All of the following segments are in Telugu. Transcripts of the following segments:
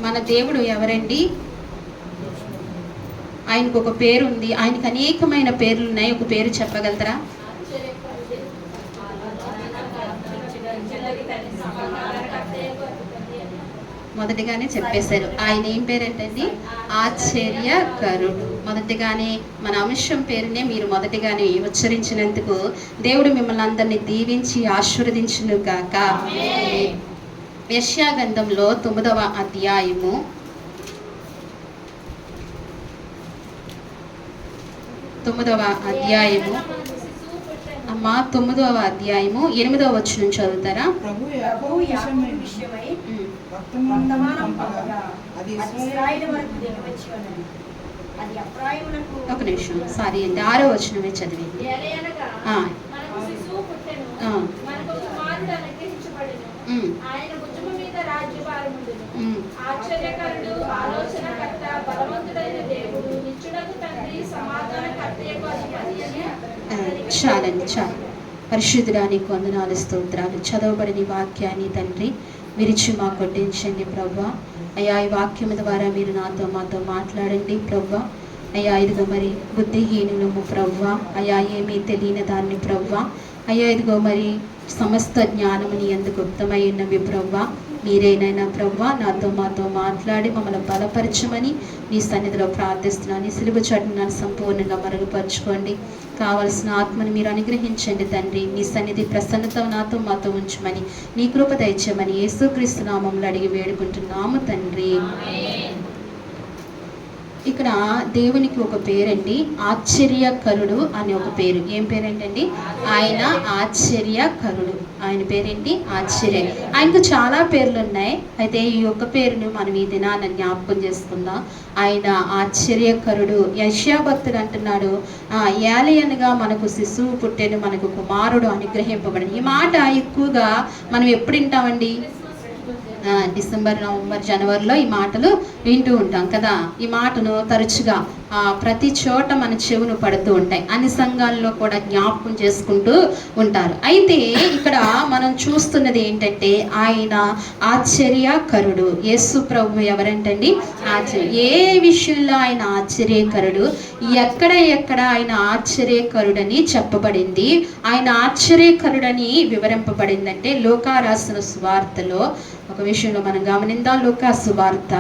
మన దేవుడు ఎవరండి? ఆయనకు ఒక పేరు ఉంది. ఆయనకు అనేకమైన పేర్లు ఉన్నాయి. ఒక పేరు చెప్పగలుగుతారా? మొదటిగానే చెప్పేశారు. ఆయన ఏం పేరేంటండి? ఆశ్చర్యకరుడు. మొదటిగానే మన అంశం పేరునే మీరు మొదటిగానే ఉచ్చరించినందుకు దేవుడు మిమ్మల్ని అందరినీ దీవించి ఆశీర్వదించును గాక. యెషయా గ్రంథంలో 9వ అధ్యాయము 9వ అధ్యాయము అమ్మా 9వ అధ్యాయము 8వ వచనం చదువుతారా? ఒక నిమిషం, సారీ అండి, 6వ వచనమే చదివింది. చాలండి, చాలు. పరిశుద్ధుడానికి వందనాలు, స్తోత్రాలు. చదవబడిన వాక్యాన్ని తండ్రి విరిచి మాకు కొట్టించండి ప్రభా. అయ్యా, ఈ వాక్యం ద్వారా మీరు మాతో మాట్లాడండి ప్రభా. అయ్యా, ఇదిగో మరి బుద్ధిహీనులము ప్రభా. అయ్యా, ఏమీ తెలియని దాన్ని ప్రభా. అయ్యా, ఇదిగో మరి సమస్త జ్ఞానముని ఎందుకు గుప్తమై ఉన్నవి ప్రభా. మీరేనైనా ప్రభా మాతో మాట్లాడి మమ్మల్ని బలపరచమని మీ సన్నిధిలో ప్రార్థిస్తున్నాను. ఈ సిలువ చాటును సంపూర్ణంగా మరుగుపరచుకోండి. కావలసిన ఆత్మని మీరు అనుగ్రహించండి తండ్రి. మీ సన్నిధి ప్రసన్నత మాతో ఉంచమని, నీ కృప దయచేయమని యేసుక్రీస్తు నామములో అడిగి వేడుకుంటున్నాము తండ్రి. ఇక్కడ దేవునికి ఒక పేరండి, ఆశ్చర్యకరుడు అనే ఒక పేరు. ఏం పేరేంటండి? ఆయన ఆశ్చర్యకరుడు. ఆయన పేరేంటి? ఆశ్చర్య. ఆయనకు చాలా పేర్లు ఉన్నాయి. అయితే ఈ యొక్క పేరును మనం ఈ దినాన్ని జ్ఞాపకం చేసుకుందాం. ఆయన ఆశ్చర్యకరుడు. యెషయా భక్తుడు అంటున్నాడు, ఏలయనగా మనకు శిశువు పుట్టెను, మనకు కుమారుడు అనుగ్రహింపబడింది. ఈ మాట ఎక్కువగా మనం ఎప్పుడు వింటామండి? డిసెంబర్, నవంబర్, జనవరిలో ఈ మాటలు వింటూ ఉంటాం కదా. ఈ మాటను తరచుగా ప్రతి చోట మన చెవును పడుతూ ఉంటాయి. అన్ని సంఘాల్లో కూడా జ్ఞాపకం చేసుకుంటూ ఉంటారు. అయితే ఇక్కడ మనం చూస్తున్నది ఏంటంటే ఆయన ఆశ్చర్యకరుడు. యేసు ప్రభు ఎవరంటండి? ఏ విషయంలో ఆయన ఆశ్చర్యకరుడు, ఎక్కడ ఆయన ఆశ్చర్యకరుడని చెప్పబడింది, ఆయన ఆశ్చర్యకరుడని వివరింపబడిందంటే లూకా రాసిన సువార్తలో ఒక విషయంలో మనం గమనిద్దాం. లూకా సువార్త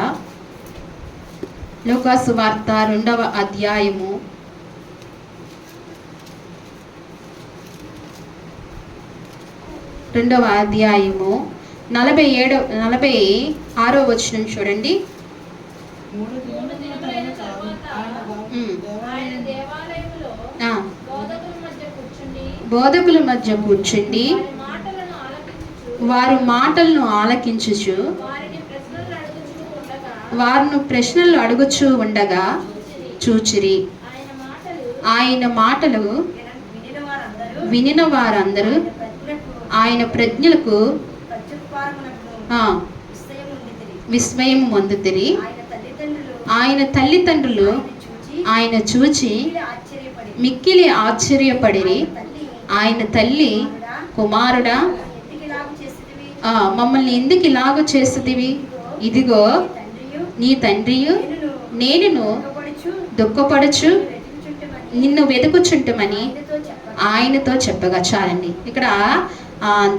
2వ అధ్యాయము 46వ వచనం చూడండి. బోధకుల మధ్య కూర్చుండి వారు మాటలను ఆలకించుచు వారిని ప్రశ్నలు అడుగుచూ ఉండగా చూచిరి. ఆయన మాటలు వినిన వారందరూ ఆయన ప్రజ్ఞలకు విస్మయం పొందితిరి. ఆయన తల్లిదండ్రులు ఆయన చూచి మిక్కిలి ఆశ్చర్యపడిరి. ఆయన తల్లి, కుమారుడా, మమ్మల్ని ఎందుకు ఇలాగ చేస్తుదివి? ఇదిగో నీ తండ్రియు నేనును దుఃఖపడుచు నిన్ను వెతుకుచుంటమని ఆయనతో చెప్పగా. చాలండి. ఇక్కడ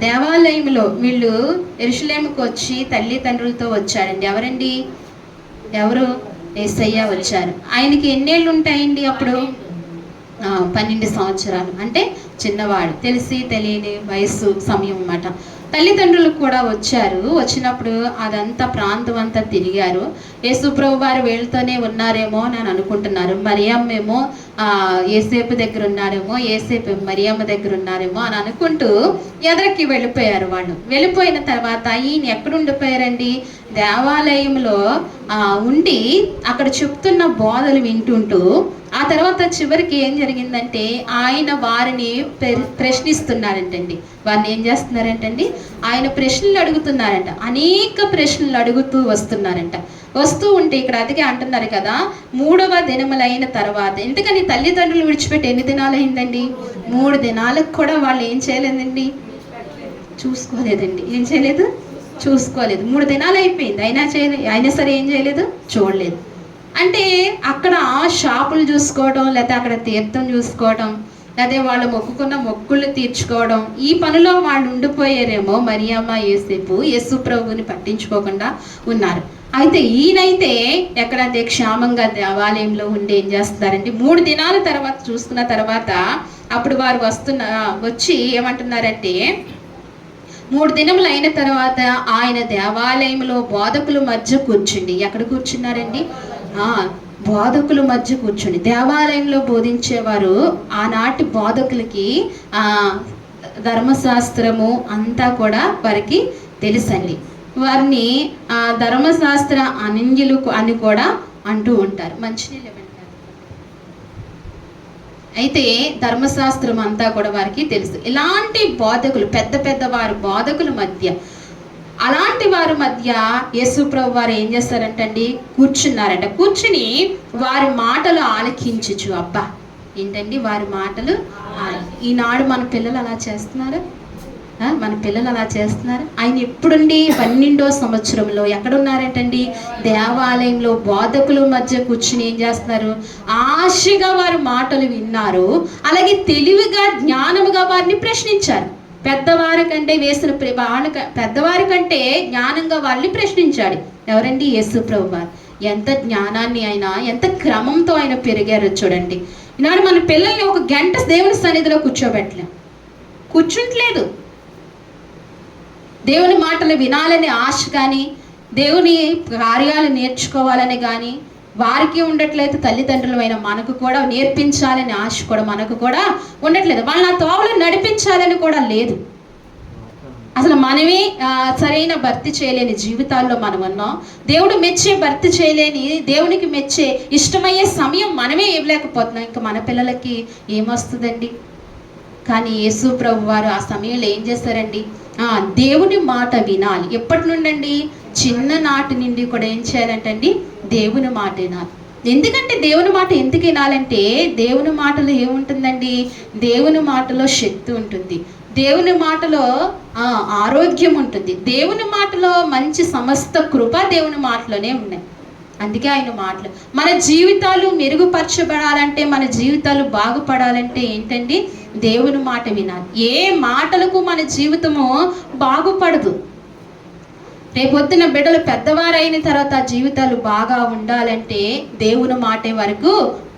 దేవాలయంలో వీళ్ళు యెరూషలేముకు వచ్చి తల్లిదండ్రులతో వచ్చారండి. ఎవరు? యేసయ్య వచ్చారు. ఆయనకి ఎన్నేళ్ళు ఉంటాయండి అప్పుడు? 12 సంవత్సరాలు. అంటే చిన్నవాడు, తెలిసి తెలియని వయస్సు సమయం అన్నమాట. తల్లిదండ్రులు కూడా వచ్చారు. వచ్చినప్పుడు అదంతా ప్రాంతం అంతా తిరిగారు. యేసుప్రభు వారు వీళ్ళతోనే ఉన్నారేమో అని అనుకుంటున్నారు. మరియమ్మేమో యేసేపు దగ్గర ఉన్నారేమో, యేసేపు మరియమ్మ దగ్గర ఉన్నారేమో అని అనుకుంటూ ఎదరికి వెళ్ళిపోయారు. వాళ్ళు వెళ్ళిపోయిన తర్వాత ఈయన ఎక్కడ ఉండిపోయారండి? దేవాలయంలో ఉండి అక్కడ చెప్తున్న బోధలు వింటుంటూ, ఆ తర్వాత చివరికి ఏం జరిగిందంటే ఆయన వారిని ప్రశ్నిస్తున్నారంటండి. వారిని ఏం చేస్తున్నారంటండి? ఆయన ప్రశ్నలు అడుగుతున్నారంట. అనేక ప్రశ్నలు అడుగుతూ వస్తున్నారంట. వస్తూ ఉంటే ఇక్కడ అదిగే అంటున్నారు కదా, 3వ దినములైన తర్వాత. ఎందుకని తల్లిదండ్రులు విడిచిపెట్టి ఎన్ని దినాలు అయిందండి? 3 దినాలకు కూడా వాళ్ళు ఏం చేయలేదండి? చూసుకోలేదండి. ఏం చేయలేదు? చూసుకోలేదు. 3 దినాలు అయిపోయింది, అయినా సరే ఏం చేయలేదు, చూడలేదు. అంటే అక్కడ షాపులు చూసుకోవడం, లేకపోతే అక్కడ తీర్థం చూసుకోవడం, అదే వాళ్ళు మొక్కుకున్న మొక్కులు తీర్చుకోవడం, ఈ పనిలో వాళ్ళు ఉండిపోయారేమో. మరియమ్మ యోసేపు యేసు ప్రభువుని పట్టించుకోకుండా ఉన్నారు. అయితే ఈయనైతే ఎక్కడైతే క్షేమంగా దేవాలయంలో ఉండి ఏం చేస్తున్నారంటే 3 దినాల తర్వాత చూసుకున్న తర్వాత అప్పుడు వారు వచ్చి ఏమంటున్నారంటే 3 దినములు అయిన తర్వాత ఆయన దేవాలయంలో బోధకుల మధ్య కూర్చుండి. ఎక్కడ కూర్చున్నారండి? బోధకుల మధ్య కూర్చుని. దేవాలయంలో బోధించేవారు ఆనాటి బోధకులకి ధర్మశాస్త్రము అంతా కూడా వారికి తెలుసండి. వారిని ధర్మశాస్త్ర అనంజులు అని కూడా అంటూ ఉంటారు. మంచినీళ్ళు ఇవ్వంటారు. అయితే ధర్మశాస్త్రం అంతా కూడా వారికి తెలుసు. ఇలాంటి బోధకులు, పెద్ద పెద్ద వారు బోధకుల మధ్య, అలాంటి వారి మధ్య యేసు ప్రభు వారు ఏం చేస్తారంటండి, కూర్చున్నారంట. కూర్చుని వారి మాటలు ఆలకించుచు. అబ్బా ఏంటండి వారి మాటలు. ఈనాడు మన పిల్లలు అలా చేస్తున్నారు, మన పిల్లలు అలా చేస్తున్నారు. ఆయన ఎప్పుడుండి 12వ సంవత్సరంలో ఎక్కడున్నారంటండి? దేవాలయంలో బోధకుల మధ్య కూర్చుని ఏం చేస్తున్నారు? ఆశగా వారి మాటలు విన్నారు. అలాగే తెలివిగా, జ్ఞానముగా వారిని ప్రశ్నించారు. పెద్దవారి కంటే పెద్దవారి కంటే జ్ఞానంగా వాళ్ళని ప్రశ్నించాడు. ఎవరండి? యేసు ప్రభు వారు. ఎంత జ్ఞానాన్ని ఆయన, ఎంత క్రమంతో ఆయన పెరిగారో చూడండి. ఈనాడు మన పిల్లల్ని 1 గంట దేవుని సన్నిధిలో కూర్చుంటలేదు. దేవుని మాటలు వినాలని ఆశ కానీ, దేవుని కార్యాలు నేర్చుకోవాలని కానీ వారికి ఉండట్లేదు. తల్లిదండ్రులమైన మనకు కూడా నేర్పించాలని ఆశ కూడా మనకు కూడా ఉండట్లేదు. వాళ్ళని ఆ తోవలో నడిపించాలని కూడా లేదు. అసలు మనమే సరైన భర్తీ చేయలేని జీవితాల్లో మనం ఉన్నాం. దేవుడు మెచ్చే భర్తీ చేయలేని, దేవునికి మెచ్చే ఇష్టమయ్యే సమయం మనమే ఇవ్వలేకపోతున్నాం. ఇంకా మన పిల్లలకి ఏమొస్తుందండి? కానీ యేసు ప్రభు వారు ఆ సమయంలో ఏం చేస్తారండి? దేవుని మాట వినాలి. ఎప్పటి నుండండి? చిన్ననాటి నుండి కూడా ఏం చేయాలంటండి? దేవుని మాట వినాలి. ఎందుకంటే దేవుని మాట ఎందుకు వినాలంటే, దేవుని మాటలో ఏముంటుందండి? దేవుని మాటలో శక్తి ఉంటుంది, దేవుని మాటలో ఆరోగ్యం ఉంటుంది, దేవుని మాటలో మంచి సమస్త కృప దేవుని మాటలోనే ఉన్నాయి. అందుకే ఆయన మాటలు మన జీవితాలు మెరుగుపరచబడాలంటే, మన జీవితాలు బాగుపడాలంటే ఏంటండి? దేవుని మాట వినాలి. ఏ మాటలకు మన జీవితము బాగుపడదు. రేపొద్దున బిడ్డలు పెద్దవారైన తర్వాత జీవితాలు బాగా ఉండాలంటే దేవుని మాటే వరకు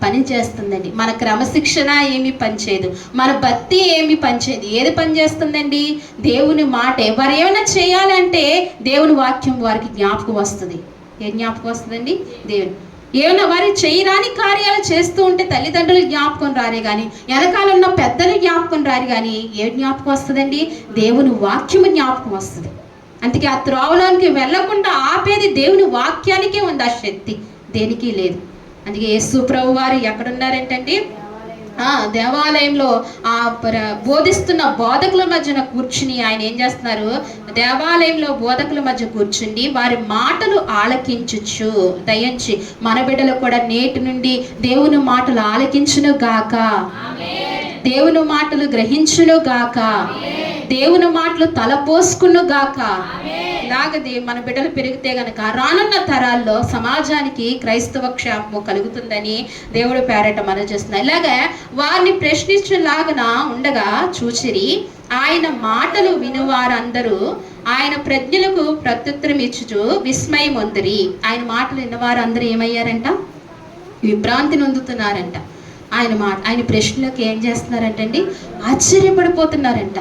పని చేస్తుందండి. మన క్రమశిక్షణ ఏమి పనిచేయదు, మన భక్తి ఏమి పనిచేయదు. ఏది పని చేస్తుందండి? దేవుని మాటే. వారు ఏమైనా చేయాలంటే దేవుని వాక్యం వారికి జ్ఞాపకం వస్తుంది. ఏ జ్ఞాపకం వస్తుందండి? దేవుని. ఏమైనా వారి చేయరాని కార్యాలు చేస్తూ ఉంటే తల్లిదండ్రులు జ్ఞాపకం రారే కానీ, వెనకాలన్న పెద్దలు జ్ఞాపకం రారు కానీ ఏ జ్ఞాపకం వస్తుందండి? దేవుని వాక్యము జ్ఞాపకం వస్తుంది. అందుకే ఆ త్రోవలోనికి వెళ్లకుండా ఆపేది దేవుని వాక్యానికే ఉంది ఆ శక్తి, దేనికి లేదు. అందుకే యేసు ప్రభు వారు ఎక్కడున్నారేంటండి? దేవాలయంలో బోధిస్తున్న బోధకుల మధ్యన కూర్చుని ఆయన ఏం చేస్తున్నారు? దేవాలయంలో బోధకుల మధ్య కూర్చుండి వారి మాటలు ఆలకించుచు. దయించి మన బిడ్డలు కూడా నేటి నుండి దేవుని మాటలు ఆలకించును గాక, దేవుని మాటలు గ్రహించును గాక, దేవుని మాటలు తలపోసుకును గాక. ఇలాగది మన బిడ్డలు పెరిగితే గనక రానున్న తరాల్లో సమాజానికి క్రైస్తవ క్షేమము కలుగుతుందని దేవుడు పేరట మనం చేస్తున్నా. ఇలాగా వారిని ప్రశ్నించేలాగన ఉండగా చూచిరి. ఆయన మాటలు వినువారందరూ ఆయన ప్రజ్ఞలకు ప్రత్యుత్తరం ఇచ్చుచు విస్మయం పొందిరి. ఆయన మాటలు విన్నవారందరూ ఏమయ్యారంట? విభ్రాంతి నొందుతున్నారంట. ఆయన ప్రశ్నలకు ఏం చేస్తున్నారంటండి? ఆశ్చర్యపడిపోతున్నారంట.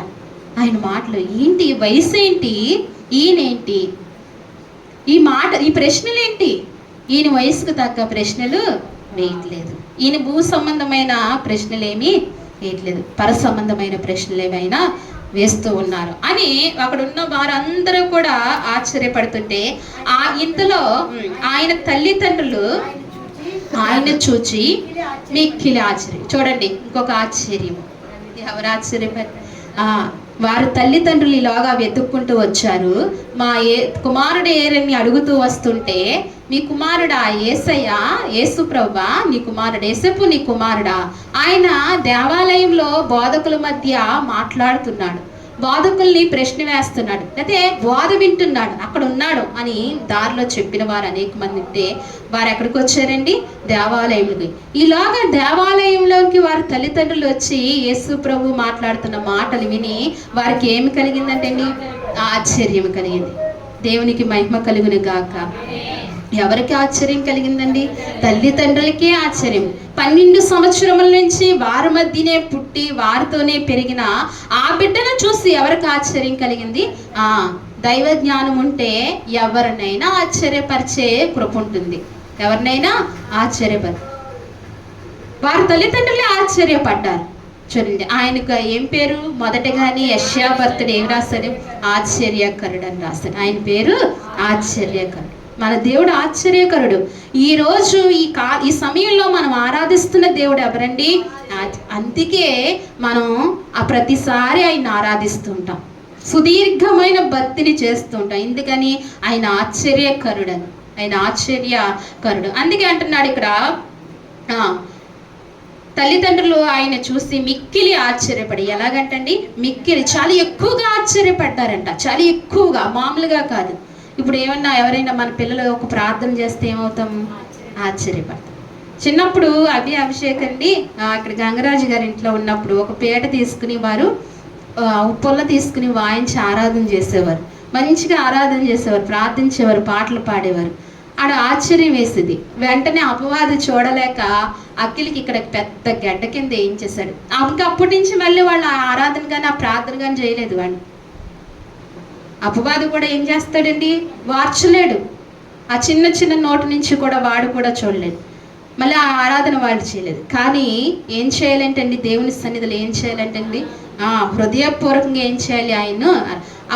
ఆయన మాటలు ఏంటి? వయసు ఏంటి? ఈయనేంటి? ఈ ప్రశ్నలేంటి? ఈయన వయసుకు తగ్గ ప్రశ్నలు వేయట్లేదు. ఈయన భూ సంబంధమైన ప్రశ్నలేమీ వేయట్లేదు, పర సంబంధమైన ప్రశ్నలు ఏమైనా వేస్తూ ఉన్నారు అని అక్కడ ఉన్న వారందరూ కూడా ఆశ్చర్యపడుతుంటే, ఇంతలో ఆయన తల్లిదండ్రులు ఆయన చూచి మిక్కిలి ఆశ్చర్యం. చూడండి ఇంకొక ఆశ్చర్యం. ఎవరు ఆశ్చర్యపడి? వారి తల్లిదండ్రులు ఇలాగా వెతుక్కుంటూ వచ్చారు. మా కుమారుడు ఏరని అడుగుతూ వస్తుంటే, మీ కుమారుడా యేసయ్య, యేసు ప్రభువా నీ కుమారుడు, యేసపు నీ కుమారుడా? ఆయన దేవాలయంలో బోధకుల మధ్య మాట్లాడుతున్నాడు. బోధకుల్ని ప్రశ్న వేస్తున్నాడు, అయితే బోధ వింటున్నాడు, అక్కడ ఉన్నాడు అని దారిలో చెప్పిన వారు అనేక మంది ఉంటే వారు ఎక్కడికి వచ్చారండి? దేవాలయంలోకి. ఈలాగా దేవాలయంలోకి వారి తల్లిదండ్రులు వచ్చి యేసు ప్రభు మాట్లాడుతున్న మాటలు విని వారికి ఏమి కలిగిందంటే అండి? ఆశ్చర్యం కలిగింది. దేవునికి మహిమ కలుగును గాక. ఎవరికి ఆశ్చర్యం కలిగిందండి? తల్లిదండ్రులకే ఆశ్చర్యం. 12 సంవత్సరముల నుంచి వారి మధ్యనే పుట్టి వారితోనే పెరిగిన ఆ బిడ్డను చూసి ఎవరికి ఆశ్చర్యం కలిగింది? దైవ జ్ఞానం ఉంటే ఎవరినైనా ఆశ్చర్యపరిచే కృప ఉంటుంది. ఎవరినైనా వారి తల్లిదండ్రులే ఆశ్చర్యపడ్డారు. చూడండి, ఆయనకు ఏం పేరు? మొదటగానే యెషయా భక్తుడు ఏం రాశాడు? ఆశ్చర్యకరుడు అని రాశాడు. ఆయన పేరు ఆశ్చర్యకరుడు. మన దేవుడు ఆశ్చర్యకరుడు. ఈరోజు ఈ సమయంలో మనం ఆరాధిస్తున్న దేవుడు ఎవరండి? అందుకే మనం ప్రతిసారి ఆయన ఆరాధిస్తుంటాం, సుదీర్ఘమైన భక్తిని చేస్తుంటాం. ఎందుకని? ఆయన ఆశ్చర్యకరుడని. ఆయన ఆశ్చర్యకరుడు. అందుకే అంటున్నాడు ఇక్కడ, తల్లిదండ్రులు ఆయన చూసి మిక్కిలి ఆశ్చర్యపడి, ఎలాగంటండి? మిక్కిలి చాలా ఎక్కువగా ఆశ్చర్యపడ్డారంట. చాలా ఎక్కువగా, మామూలుగా కాదు. ఇప్పుడు ఏమన్నా ఎవరైనా మన పిల్లలు ఒక ప్రార్థన చేస్తే ఏమవుతాం? ఆశ్చర్యపడతాం. చిన్నప్పుడు అభిషేక్ అండి ఇక్కడ గంగరాజు గారి ఇంట్లో ఉన్నప్పుడు ఒక పీట తీసుకుని వారు ఉప్పొల్ల తీసుకుని వాయించి ఆరాధన చేసేవారు. మంచిగా ఆరాధన చేసేవారు, ప్రార్థించేవారు, పాటలు పాడేవారు. ఆడ ఆశ్చర్యం వేసేది. వెంటనే అపవాది చూడలేక అఖిల్కి ఇక్కడ పెద్ద గడ్డ కింద ఏం చేశాడు. అప్పటి నుంచి మళ్ళీ వాళ్ళు ఆ ఆరాధన కానీ ఆ ప్రార్థన కానీ చేయలేదు. వాడిని అపవాది కూడా ఏం చేస్తాడండి? వార్చలేడు. ఆ చిన్న చిన్న నోటు నుంచి కూడా వాడు కూడా చూడలేదు. మళ్ళీ ఆ ఆరాధన వాడు చేయలేదు. కానీ ఏం చేయాలంటండి? దేవుని సన్నిధిలో ఏం చేయాలంటండి? హృదయపూర్వకంగా ఏం చేయాలి? ఆయన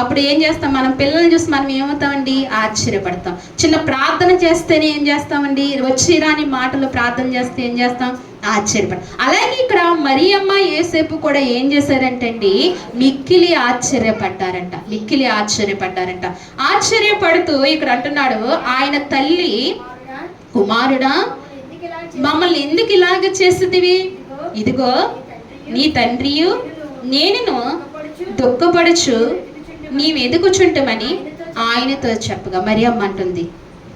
అప్పుడు ఏం చేస్తాం? మనం పిల్లల్ని చూసి మనం ఏమవుతామండి? ఆశ్చర్యపడతాం. చిన్న ప్రార్థన చేస్తేనే ఏం చేస్తామండి? వచ్చి రాని మాటలు ప్రార్థన చేస్తే ఏం చేస్తాం? ఆశ్చర్యపడ. అలాగే ఇక్కడ మరియమ్మ యేసేపు కూడా ఏం చేశారంటండి? మిక్కిలి ఆశ్చర్యపడ్డారంట. మిక్కిలి ఆశ్చర్యపడ్డారంట. ఆశ్చర్యపడుతూ ఇక్కడ అంటున్నాడు, ఆయన తల్లి, కుమారుడా మమ్మల్ని ఎందుకు ఇలాగ చేసేదివి? ఇదిగో నీ తండ్రియు నేనును దుఃఖపడుచు నీవు ఎదుగుచుంటమని ఆయనతో చెప్పగా మరియమ్మ అంటుంది,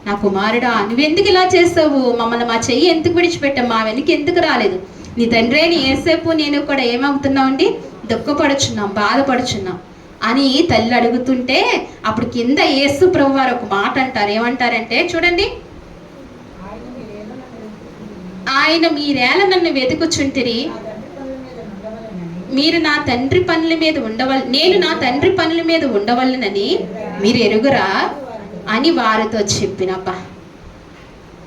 నా కుమారుడా నువ్వెందుకు ఇలా చేస్తావు? మమ్మల్ని మా చెయ్యి ఎందుకు విడిచిపెట్టావు? మా వెనక ఎందుకు రాలేదు? నీ తండ్రి నీ యేసేపు నేను కూడా ఏమవుతున్నామండి? దుఃఖపడుచున్నాం, బాధపడుచున్నాం అని తల్లి అడుగుతుంటే అప్పుడు కింద యేసు ప్రభు వారు ఒక మాట అంటారు. ఏమంటారంటే చూడండి, ఆయన మీరేళ నన్ను వెతుకుచుంటిరి, మీరు నా తండ్రి పనుల మీద నేను నా తండ్రి పనుల మీద ఉండవలనని మీరు ఎరుగురా అని వారితో చెప్పినబ్బా.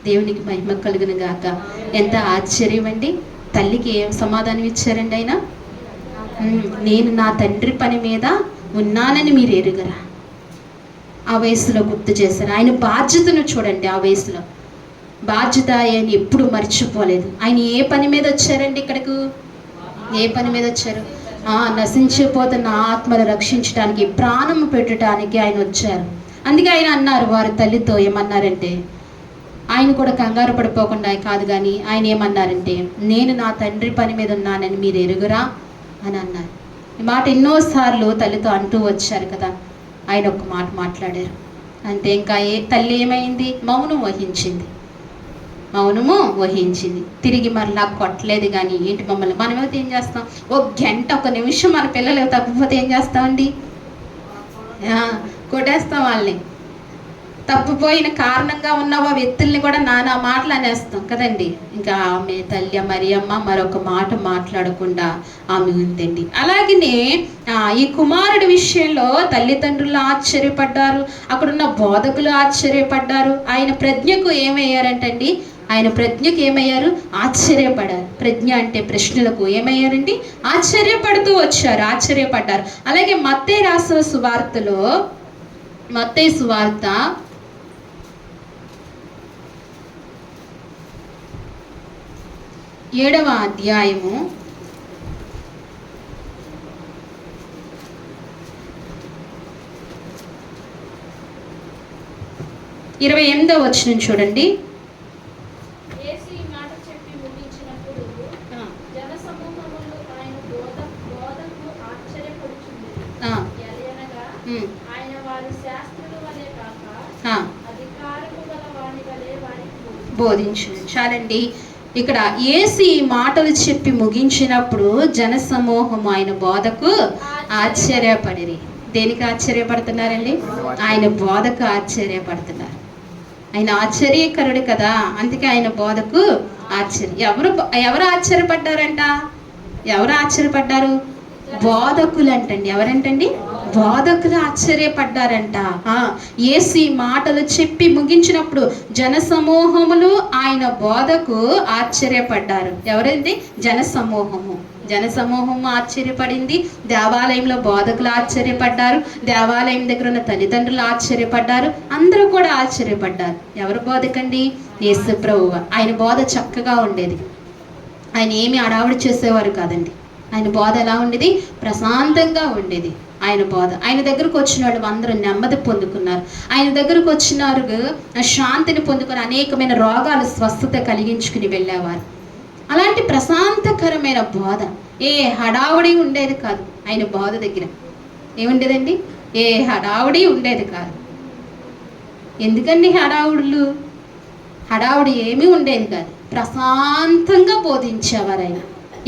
దేవునికి మహిమ కలుగును గాక. ఎంత ఆశ్చర్యం అండి! తల్లికి ఏం సమాధానం ఇచ్చారండి ఆయన? నేను నా తండ్రి పని మీద ఉన్నానని మీరు ఎరుగరా. ఆ వయసులో గుర్తు చేశారు. ఆయన బాధ్యతను చూడండి. ఆ వయసులో బాధ్యత ఆయన ఎప్పుడు మర్చిపోలేదు. ఆయన ఏ పని మీద వచ్చారండి ఇక్కడకు? ఏ పని మీద వచ్చారు? నశించిపోతున్న ఆత్మను రక్షించడానికి, ప్రాణం పెట్టడానికి ఆయన వచ్చారు. అందుకే ఆయన అన్నారు వారి తల్లితో, ఏమన్నారంటే ఆయన కూడా కంగారు పడిపోకుండా కాదు కానీ ఆయన ఏమన్నారంటే, నేను నా తండ్రి పని మీద ఉన్నానని మీరు ఎరుగురా అని అన్నారు. ఈ మాట ఎన్నోసార్లు తల్లితో అంటూ వచ్చారు కదా. ఆయన ఒక మాట మాట్లాడారు అంతే. ఇంకా తల్లి ఏమైంది? మౌనం వహించింది. తిరిగి మరలా కొట్టలేదు. కానీ ఏంటి మమ్మల్ని మనమైతే ఏం చేస్తాం? ఒక గంట, ఒక నిమిషం మన పిల్లలు తప్పిపోతే ఏం చేస్తామండి? కొట్టేస్తాం వాళ్ళని. తప్పిపోయిన కారణంగా ఉన్న వ్యక్తుల్ని కూడా నానా మాటలు అనేస్తాం కదండి. ఇంకా ఆమె తల్లి మరియమ్మ మరొక మాట మాట్లాడకుండా ఆమె ఉందండి. అలాగనే ఈ కుమారుడి విషయంలో తల్లిదండ్రులు ఆశ్చర్యపడ్డారు, అక్కడున్న బోధకులు ఆశ్చర్యపడ్డారు. ఆయన ప్రజ్ఞకు ఏమయ్యారంటండి? ఆయన ప్రజ్ఞకు ఏమయ్యారు? ఆశ్చర్యపడారు. ప్రజ్ఞ అంటే ప్రశ్నలకు ఏమయ్యారండి? ఆశ్చర్యపడుతూ వచ్చారు, ఆశ్చర్యపడ్డారు. అలాగే మత్తయి రాసిన సువార్తలో, మత్తయి సువార్త 7వ అధ్యాయము 28వ వచనం చూడండి. ఆ, ఎలయనగా ఉమ్, ఆయన వారి శాస్త్రుల వలె కాక ఆ, అధికారము గల వాని వలె వారికి బోధించును. చాలండి. ఇక్కడ యేసు ఈ మాటలు చెప్పి ముగించినప్పుడు జనసమూహం ఆయన బోధకు ఆశ్చర్యపడిరి. దేనికి ఆశ్చర్యపడుతున్నారండి? ఆయన బోధకు ఆశ్చర్యపడుతున్నారు. ఆయన ఆశ్చర్యకరుడు కదా, అందుకే ఆయన బోధకు ఆశ్చర్యం. ఎవరు ఆశ్చర్యపడ్డారంట? ఎవరు ఆశ్చర్యపడ్డారు? బోధకులు అంటండి. ఎవరంటండి? బోధకులు ఆశ్చర్యపడ్డారంట. యేసు ఈ మాటలు చెప్పి ముగించినప్పుడు జనసమూహములు ఆయన బోధకు ఆశ్చర్యపడ్డారు. ఎవరండి? జనసమూహము. జనసమూహము ఆశ్చర్యపడింది. దేవాలయంలో బోధకులు ఆశ్చర్యపడ్డారు. దేవాలయం దగ్గర ఉన్న తల్లిదండ్రులు ఆశ్చర్యపడ్డారు. అందరూ కూడా ఆశ్చర్యపడ్డారు. ఎవరు బోధకండి? యేసు ప్రభువు. ఆయన బోధ చక్కగా ఉండేది. ఆయన ఏమి అడావుడి చేసేవారు కాదండి. ఆయన బోధ ఎలా ఉండేది? ప్రశాంతంగా ఉండేది ఆయన బోధ. ఆయన దగ్గరకు వచ్చిన వాళ్ళు అందరూ నెమ్మది పొందుకున్నారు. ఆయన దగ్గరకు వచ్చినారు శాంతిని పొందుకొని అనేకమైన రోగాలు స్వస్థత కలిగించుకుని వెళ్ళేవారు. అలాంటి ప్రశాంతకరమైన బోధ. ఏ హడావుడి ఉండేది కాదు ఆయన బోధ దగ్గర. ఏముండేదండి? ఏ హడావుడి ఉండేది కాదు. ఎందుకండి హడావుడులు? హడావుడి ఏమీ ఉండేది కాదు. ప్రశాంతంగా బోధించేవారు ఆయన.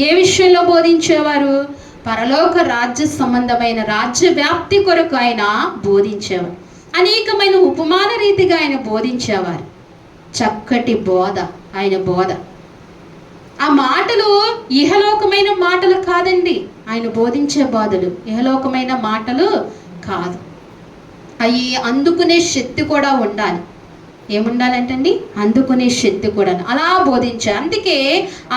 ఏ విషయంలో బోధించేవారు? పరలోక రాజ్య సంబంధమైన రాజ్య వ్యాప్తి కొరకు ఆయన బోధించేవారు. అనేకమైన ఉపమాన రీతిగా ఆయన బోధించేవారు. చక్కటి బోధ ఆయన బోధ. ఆ మాటలు ఇహలోకమైన మాటలు కాదండి. ఆయన బోధించే బోధలు ఇహలోకమైన మాటలు కాదు. అవి అందుకునే శక్తి కూడా ఉండాలి. ఏముండాలంటండి? అందుకునే శక్తి కూడా. అలా బోధించారు. అందుకే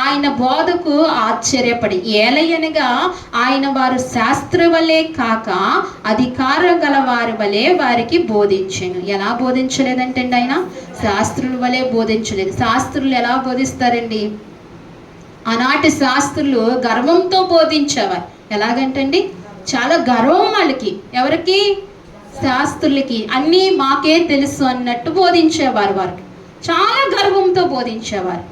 ఆయన బోధకు ఆశ్చర్యపడి ఏలయనగా ఆయన వారు శాస్త్ర వలె కాక అధికారం గల వారి వలె వారికి బోధించాను. ఎలా బోధించలేదంటండి? ఆయన శాస్త్రుల వలె బోధించలేదు. శాస్త్రులు ఎలా బోధిస్తారండి? ఆనాటి శాస్త్రులు గర్వంతో బోధించేవారు. ఎలాగంటండి? చాలా గర్వం వాళ్ళకి. ఎవరికి? శాస్త్రులకి. అన్నీ మాకే తెలుసు అన్నట్టు బోధించేవారు. వారికి చాలా గర్వంతో బోధించేవారు.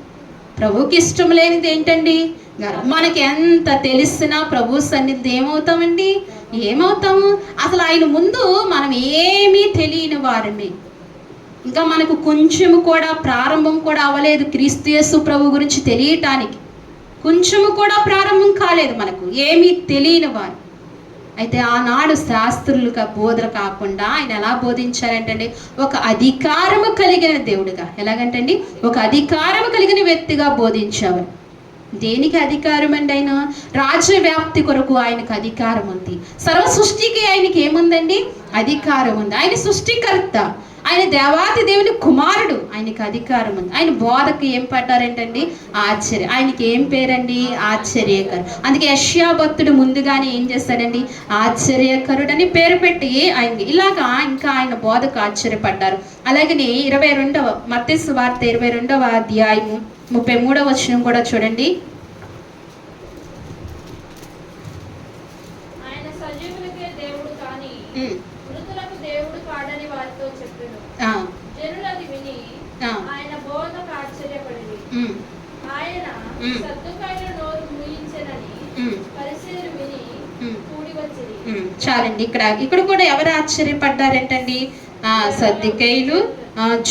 ప్రభుకి ఇష్టం లేనిది ఏంటండి? గర్వం. మనకి ఎంత తెలిసినా ప్రభు సన్నిధి ఏమవుతామండి? ఏమవుతాము? అసలు ఆయన ముందు మనం ఏమీ తెలియని వారిని. ఇంకా మనకు కొంచెము కూడా ప్రారంభం కూడా అవ్వలేదు క్రీస్తు యేసు ప్రభు గురించి తెలియటానికి. కొంచెము కూడా ప్రారంభం కాలేదు మనకు, ఏమీ తెలియని వారు. అయితే ఆనాడు శాస్త్రులుగా బోధన కాకుండా ఆయన ఎలా బోధించారంటండి? ఒక అధికారము కలిగిన దేవుడిగా. ఎలాగంటండి? ఒక అధికారము కలిగిన వ్యక్తిగా బోధించేవారు. దేనికి అధికారం అండి? ఆయన రాజ్య వ్యాప్తి కొరకు ఆయనకు అధికారం ఉంది. సర్వ సృష్టికి ఆయనకి ఏముందండి? అధికారం ఉంది. ఆయన సృష్టికర్త. ఆయన దేవాతి దేవుని కుమారుడు. ఆయనకి అధికారం ఉంది. ఆయన బోధకు ఏం పడ్డారంటండి? ఆశ్చర్య. ఆయనకి ఏం పేరండి? ఆశ్చర్యకరు. అందుకే యెషయా భక్తుడు ముందుగానే ఏం చేస్తాడండి? ఆశ్చర్యకరుడు అని పేరు పెట్టి ఆయనకి ఇలాగా ఇంకా ఆయన బోధకు ఆశ్చర్యపడ్డారు. అలాగనే 22వ మత్తయి సువార్త 22వ అధ్యాయము 33వ వచనం కూడా చూడండి. ఆయన సజీవులకే దేవుడు కాని మృతులకు దేవుడు కాడని వారితో చెప్పెను. జనులు అది విని ఆయన బోధకు ఆశ్చర్యపడింది. ఆయన సద్దుకాయల నోరు మూయించెనని పరిసయ్యులు విని కూడి వచ్చిరి. చాలండి. ఇక్కడ కూడా ఎవరు ఆశ్చర్యపడ్డారంటండి? సద్దుకైలు,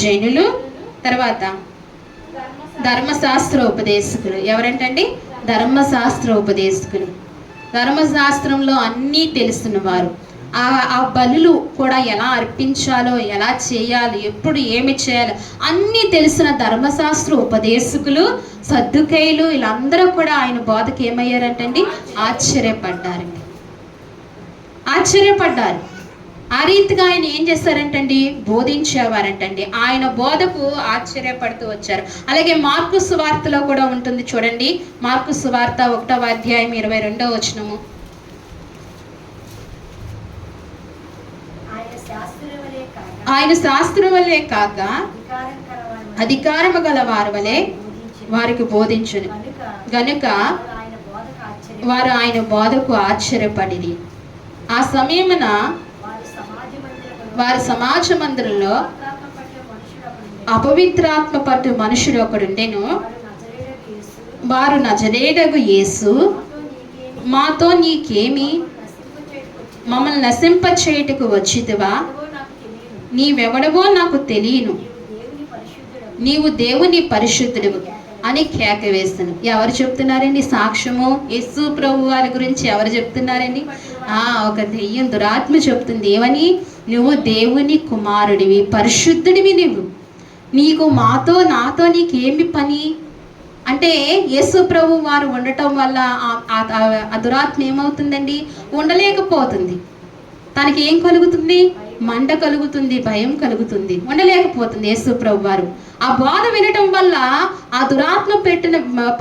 జనులు, తర్వాత ధర్మశాస్త్రోపదేశకులు. ఎవరంటండి? ధర్మశాస్త్రోపదేశకులు. ధర్మశాస్త్రంలో అన్నీ తెలిసిన వారు. ఆ బలులు కూడా ఎలా అర్పించాలో, ఎలా చేయాలి, ఎప్పుడు ఏమి చేయాలో అన్నీ తెలిసిన ధర్మశాస్త్ర ఉపదేశకులు, సద్దుకైలు, వీళ్ళందరూ కూడా ఆయన బోధకు ఏమయ్యారంటండి? ఆశ్చర్యపడ్డారండి. ఆశ్చర్యపడ్డారు. ఆ రీతిగా ఆయన ఏం చేస్తారంటండి? బోధించేవారంటండి. ఆయన బోధకు ఆశ్చర్యపడుతూ వచ్చారు. అలాగే మార్కు సువార్తలో కూడా ఉంటుంది చూడండి. మార్కు సువార్త 1వ అధ్యాయం 22వ వచనము. ఆయన శాస్త్రం వలె కాక అధికారము గల వారి వలె వారికి బోధించును గనుక వారు ఆయన బోధకు ఆశ్చర్యపడిరి. ఆ సమయమున వారి సమాజ మందిరంలో అపవిత్రాత్మ పట్టు మనుషుడు ఒకడుండెను. వారు నజరేయుడగు యేసు, మాతో నీకేమి, మమ్మల్ని నశింప చేయుటకు వచ్చితివా? నీవెవడవో నాకు తెలియను, నీవు దేవుని పరిశుద్ధుడు అని కేక వేస్తాను. ఎవరు చెప్తున్నారండి సాక్ష్యము? యేసు ప్రభు వారి గురించి ఎవరు చెప్తున్నారండి? ఒక దెయ్యం, దురాత్మ చెప్తుంది. ఏమని? నువ్వు దేవుని కుమారుడివి, పరిశుద్ధుడివి, నీకు నాతో నీకేమి పని అంటే, యేసు ప్రభు వారు ఉండటం వల్ల ఆ దురాత్మ ఏమవుతుందండి? ఉండలేకపోతుంది. తనకి ఏం కలుగుతుంది? మంట కలుగుతుంది, భయం కలుగుతుంది, ఉండలేకపోతుంది. యేసు ప్రభు వారు ఆ బోధ వినటం వల్ల ఆ దురాత్మ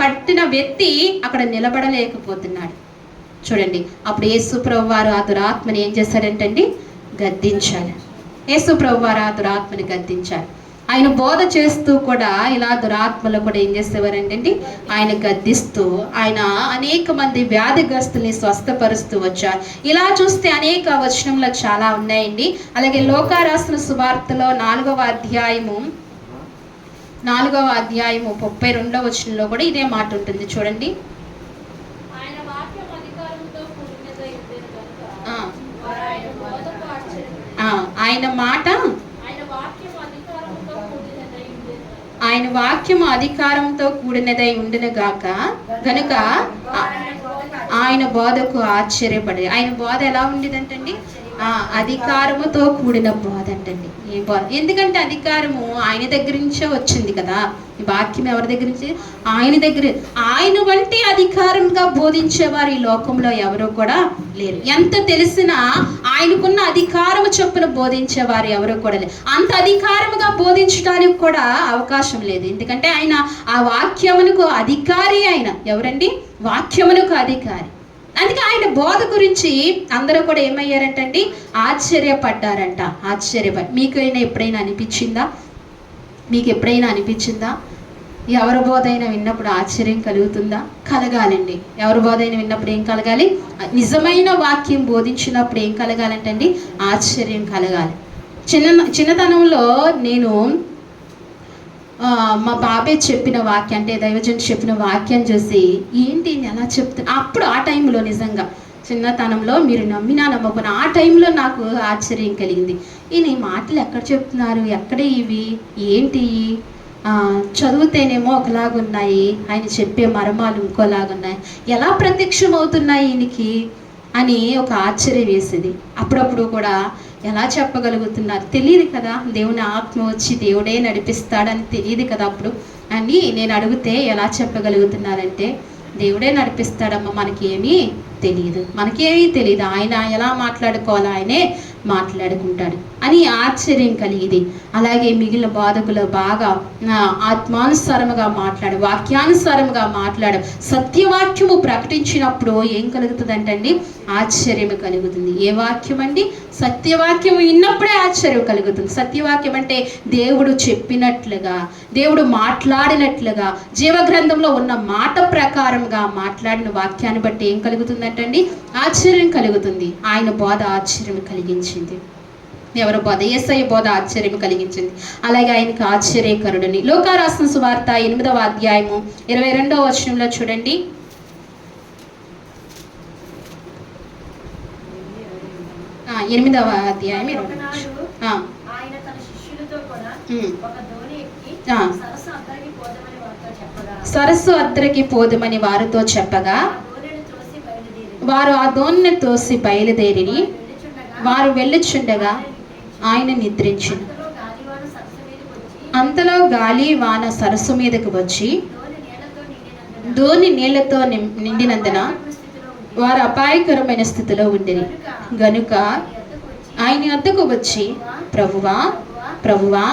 పట్టిన వ్యక్తి అక్కడ నిలబడలేకపోతున్నాడు. చూడండి, అప్పుడు యేసు ప్రభు వారు ఆ దురాత్మని ఏం చేశాడంటండి? గద్దించాడు. యేసు ప్రభు వారు ఆ దురాత్మని గద్దించాడు. ఆయన బోధ చేస్తూ కూడా ఇలా దురాత్మలు కూడా ఏం చేసేవారంటండి? ఆయన గద్దిస్తూ ఆయన అనేక మంది వ్యాధిగ్రస్తుల్ని స్వస్థపరుస్తూ వచ్చారు. ఇలా చూస్తే అనేక వచనంలో చాలా ఉన్నాయండి. అలాగే లోకా రాసిన సువార్తలో 4వ అధ్యాయము 32వ వచనంలో కూడా ఇదే మాట ఉంటుంది. చూడండి, ఆయన మాట, ఆయన వాక్యము అధికారంతో కూడినదై ఉండును గాక గనుక ఆయన బోధకు ఆశ్చర్యపడి. ఆయన బోధ ఎలా ఉండేదంటండి? అధికారముతో కూడిన బోధ అంటండి. ఏ బోధ? ఎందుకంటే అధికారము ఆయన దగ్గర నుంచే వచ్చింది కదా. ఈ వాక్యం ఎవరి దగ్గర నుంచి? ఆయన దగ్గర. ఆయన వంటి అధికారంగా బోధించేవారు ఈ లోకంలో ఎవరు కూడా లేరు. ఎంత తెలిసినా ఆయనకున్న అధికారము చొప్పున బోధించేవారు ఎవరు కూడా లేరు. అంత అధికారముగా బోధించడానికి కూడా అవకాశం లేదు. ఎందుకంటే ఆయన ఆ వాక్యమునకు అధికారి. ఆయన ఎవరండి? వాక్యమునకు అధికారి. అందుకే ఆయన బోధ గురించి అందరూ కూడా ఏమయ్యారంటండి? ఆశ్చర్యపడ్డారంట. మీకైనా ఎప్పుడైనా అనిపించిందా? మీకు ఎప్పుడైనా అనిపించిందా? ఎవరి బోధ అయినా విన్నప్పుడు ఆశ్చర్యం కలుగుతుందా? కలగాలండి. ఎవరి బోధ అయినా విన్నప్పుడు ఏం కలగాలి? నిజమైన వాక్యం బోధించినప్పుడు ఏం కలగాలంటండి? ఆశ్చర్యం కలగాలి. చిన్నతనంలో నేను మా బాబాయ్ చెప్పిన వాక్యం, అంటే దైవజన్ చెప్పిన వాక్యం చూసి ఏంటి ఎలా చెప్తున్నా, అప్పుడు ఆ టైంలో నిజంగా చిన్నతనంలో మీరు నమ్మినా నమ్మకపోయినా ఆ టైంలో నాకు ఆశ్చర్యం కలిగింది. ఈ మాటలు ఎక్కడ చెప్తున్నారు? ఎక్కడ ఇవి? ఏంటి? చదివితేనేమో ఒకలాగున్నాయి, ఆయన చెప్పే మర్మాలు ఇంకోలాగున్నాయి, ఎలా ప్రత్యక్షం అవుతున్నాయి ఈయనకి అని ఒక ఆశ్చర్యం వేసేది. అప్పుడప్పుడు కూడా ఎలా చెప్పగలుగుతున్నారు? తెలియదు కదా. దేవుని ఆత్మ వచ్చి దేవుడే నడిపిస్తాడని తెలియదు కదా అప్పుడు అని నేను అడిగితే ఎలా చెప్పగలుగుతున్నారంటే, దేవుడే నడిపిస్తాడమ్మా, మనకేమీ తెలియదు, ఆయన ఎలా మాట్లాడుకోవాలో ఆయనే మాట్లాడుకుంటాడు అని ఆశ్చర్యం కలిగింది. అలాగే మిగిలిన బోధకులు బాగా ఆత్మానుసారముగా మాట్లాడు, వాక్యానుసారముగా మాట్లాడు, సత్యవాక్యము ప్రకటించినప్పుడు ఏం కలుగుతుందంటండి? ఆశ్చర్యం కలుగుతుంది. ఏ వాక్యం అండి? సత్యవాక్యం విన్నప్పుడే ఆశ్చర్యం కలుగుతుంది. సత్యవాక్యం అంటే దేవుడు చెప్పినట్లుగా, దేవుడు మాట్లాడినట్లుగా, జీవగ్రంథంలో ఉన్న మాట ప్రకారంగా మాట్లాడిన వాక్యాన్ని బట్టి ఏం కలుగుతుందంటండి? ఆశ్చర్యం కలుగుతుంది. ఆయన బోధ ఆశ్చర్యం కలిగించింది. ఎవరి బోధ? యేసయ్య బోధ ఆశ్చర్యం కలిగించింది. అలాగే ఆయనకు ఆశ్చర్యకరుడని. లోకా రాసిన సువార్త 8వ అధ్యాయము 22వ వచనంలో చూడండి. సరస్సు అద్దరికి పోదుమని వారితో చెప్పగా వారు ఆ దోణిని తోసి బయలుదేరి వారు వెళ్ళుచుండగా ఆయన నిద్రించును. అంతలో గాలి వాన సరస్సు మీదకి వచ్చి దోణి నీళ్లతో నిండినందున వారు అపాయకరమైన స్థితిలో ఉండిరి. గనుక ఆయన వద్దకు వచ్చి, ప్రభువా ప్రభువా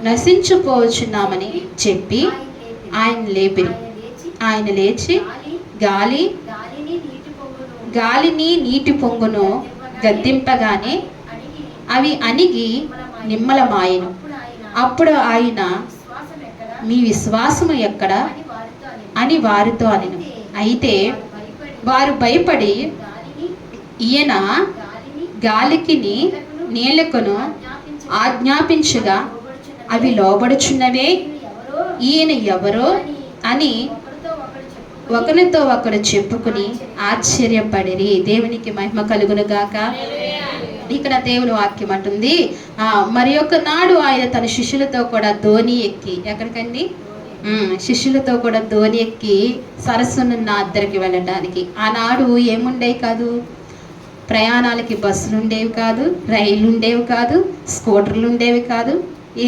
నశించిపోవచ్చున్నామని చెప్పి ఆయన లేపిరి. ఆయన లేచి గాలిని నీటి పొంగును గద్దింపగానే అవి అణిగి నిమ్మలమాయెను. అప్పుడు ఆయన, మీ విశ్వాసము ఎక్కడ అని వారితో అనెను. అయితే వారు భయపడి ఈయన గాలికిని నీళ్లకును ఆజ్ఞాపించగా అవి లోబడుచున్నవే, ఈయన ఎవరో అని ఒకరితో ఒకరు చెప్పుకుని ఆశ్చర్యపడిరి. దేవునికి మహిమ కలుగును గాక. ఇక్కడ దేవుని వాక్యం అంటుంది, మరి ఒక నాడు ఆయన తన శిష్యులతో కూడా ధోని ఎక్కి, ఎక్కడికండి? శిష్యులతో కూడా ధోని ఎక్కి సరస్సునున్న అద్దరికి వెళ్ళడానికి. ఆనాడు ఏముండేవి కాదు, ప్రయాణాలకి బస్సులు ఉండేవి కాదు, రైళ్ళు ఉండేవి కాదు, స్కూటర్లు ఉండేవి కాదు,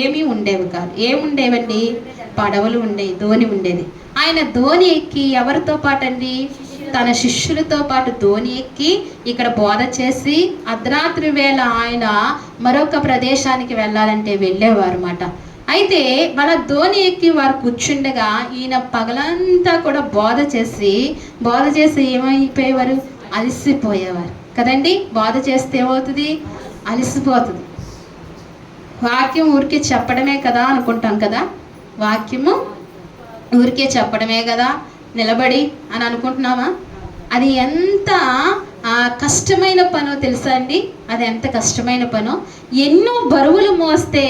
ఏమీ ఉండేవి కాదు. ఏముండేవండి? పడవలు ఉండేవి, ధోని ఉండేది. ఆయన ధోని ఎక్కి ఎవరితో పాటు అండి? తన శిష్యులతో పాటు ధోని ఎక్కి ఇక్కడ బోధ చేసి అర్ధరాత్రి వేళ ఆయన మరొక ప్రదేశానికి వెళ్ళాలంటే వెళ్ళేవారు అన్నమాట. అయితే వాళ్ళ ధోని ఎక్కి వారు కూర్చుండగా ఈయన పగలంతా కూడా బోధ చేసి ఏమైపోయేవారు? అలసిపోయేవారు కదండి. బోధ చేస్తే ఏమవుతుంది? అలసిపోతుంది. వాక్యం ఊరికే చెప్పడమే కదా అనుకుంటాం కదా, వాక్యము ఊరికే చెప్పడమే కదా నిలబడి అని అనుకుంటున్నామా? అది ఎంత కష్టమైన పనో తెలుసా అండి? అది ఎంత కష్టమైన పనో. ఎన్నో బరువులు మోస్తే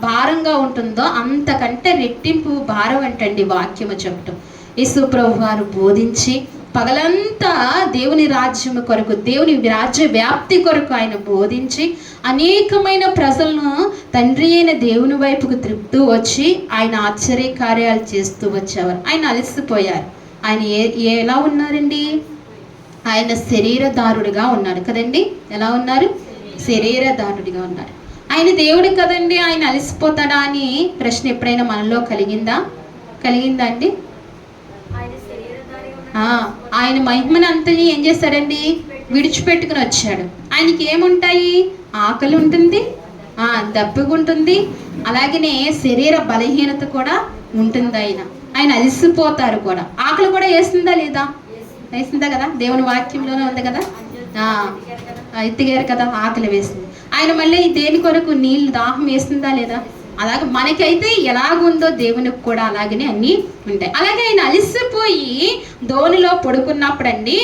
భారంగా ఉంటుందో అంతకంటే రెట్టింపు భారం అంటండి వాక్యము చెప్పటం. యేసు ప్రభు వారు బోధించి పగలంతా దేవుని రాజ్యము కొరకు, దేవుని రాజ్య వ్యాప్తి కొరకు ఆయన బోధించి అనేకమైన ప్రజలను తండ్రి అయిన దేవుని వైపుకు త్రిప్పుతూ వచ్చి ఆయన ఆశ్చర్య కార్యాలు చేస్తూ వచ్చేవారు. ఆయన అలసిపోయారు. ఆయన ఎలా ఉన్నారండి? ఆయన శరీరధారుడిగా ఉన్నాడు కదండి. ఎలా ఉన్నారు? శరీరధారుడిగా ఉన్నాడు. ఆయన దేవుడు కదండి, ఆయన అలసిపోతాడా అని ప్రశ్న ఎప్పుడైనా మనలో కలిగిందా అండి? ఆయన మహిమను అంతని ఏం చేశాడండి? విడిచిపెట్టుకుని వచ్చాడు. ఆయనకి ఏముంటాయి? ఆకలి ఉంటుంది, దప్పిగుంటుంది, అలాగనే శరీర బలహీనత కూడా ఉంటుంది. ఆయన అలసిపోతారు కూడా. ఆకలి కూడా వేస్తుందా లేదా? వేసిందా కదా, దేవుని వాక్యంలోనే ఉంది కదా. ఎత్తిగారు కదా, ఆకలి వేసింది. ఆయన మళ్ళీ దేని కొరకు? నీళ్ళు దాహం వేస్తుందా లేదా? అలాగే మనకైతే ఎలాగుందో దేవునికి కూడా అలాగనే అన్నీ ఉంటాయి. అలాగే ఆయన అలసిపోయి ధోనిలో పడుకున్నప్పుడు అండి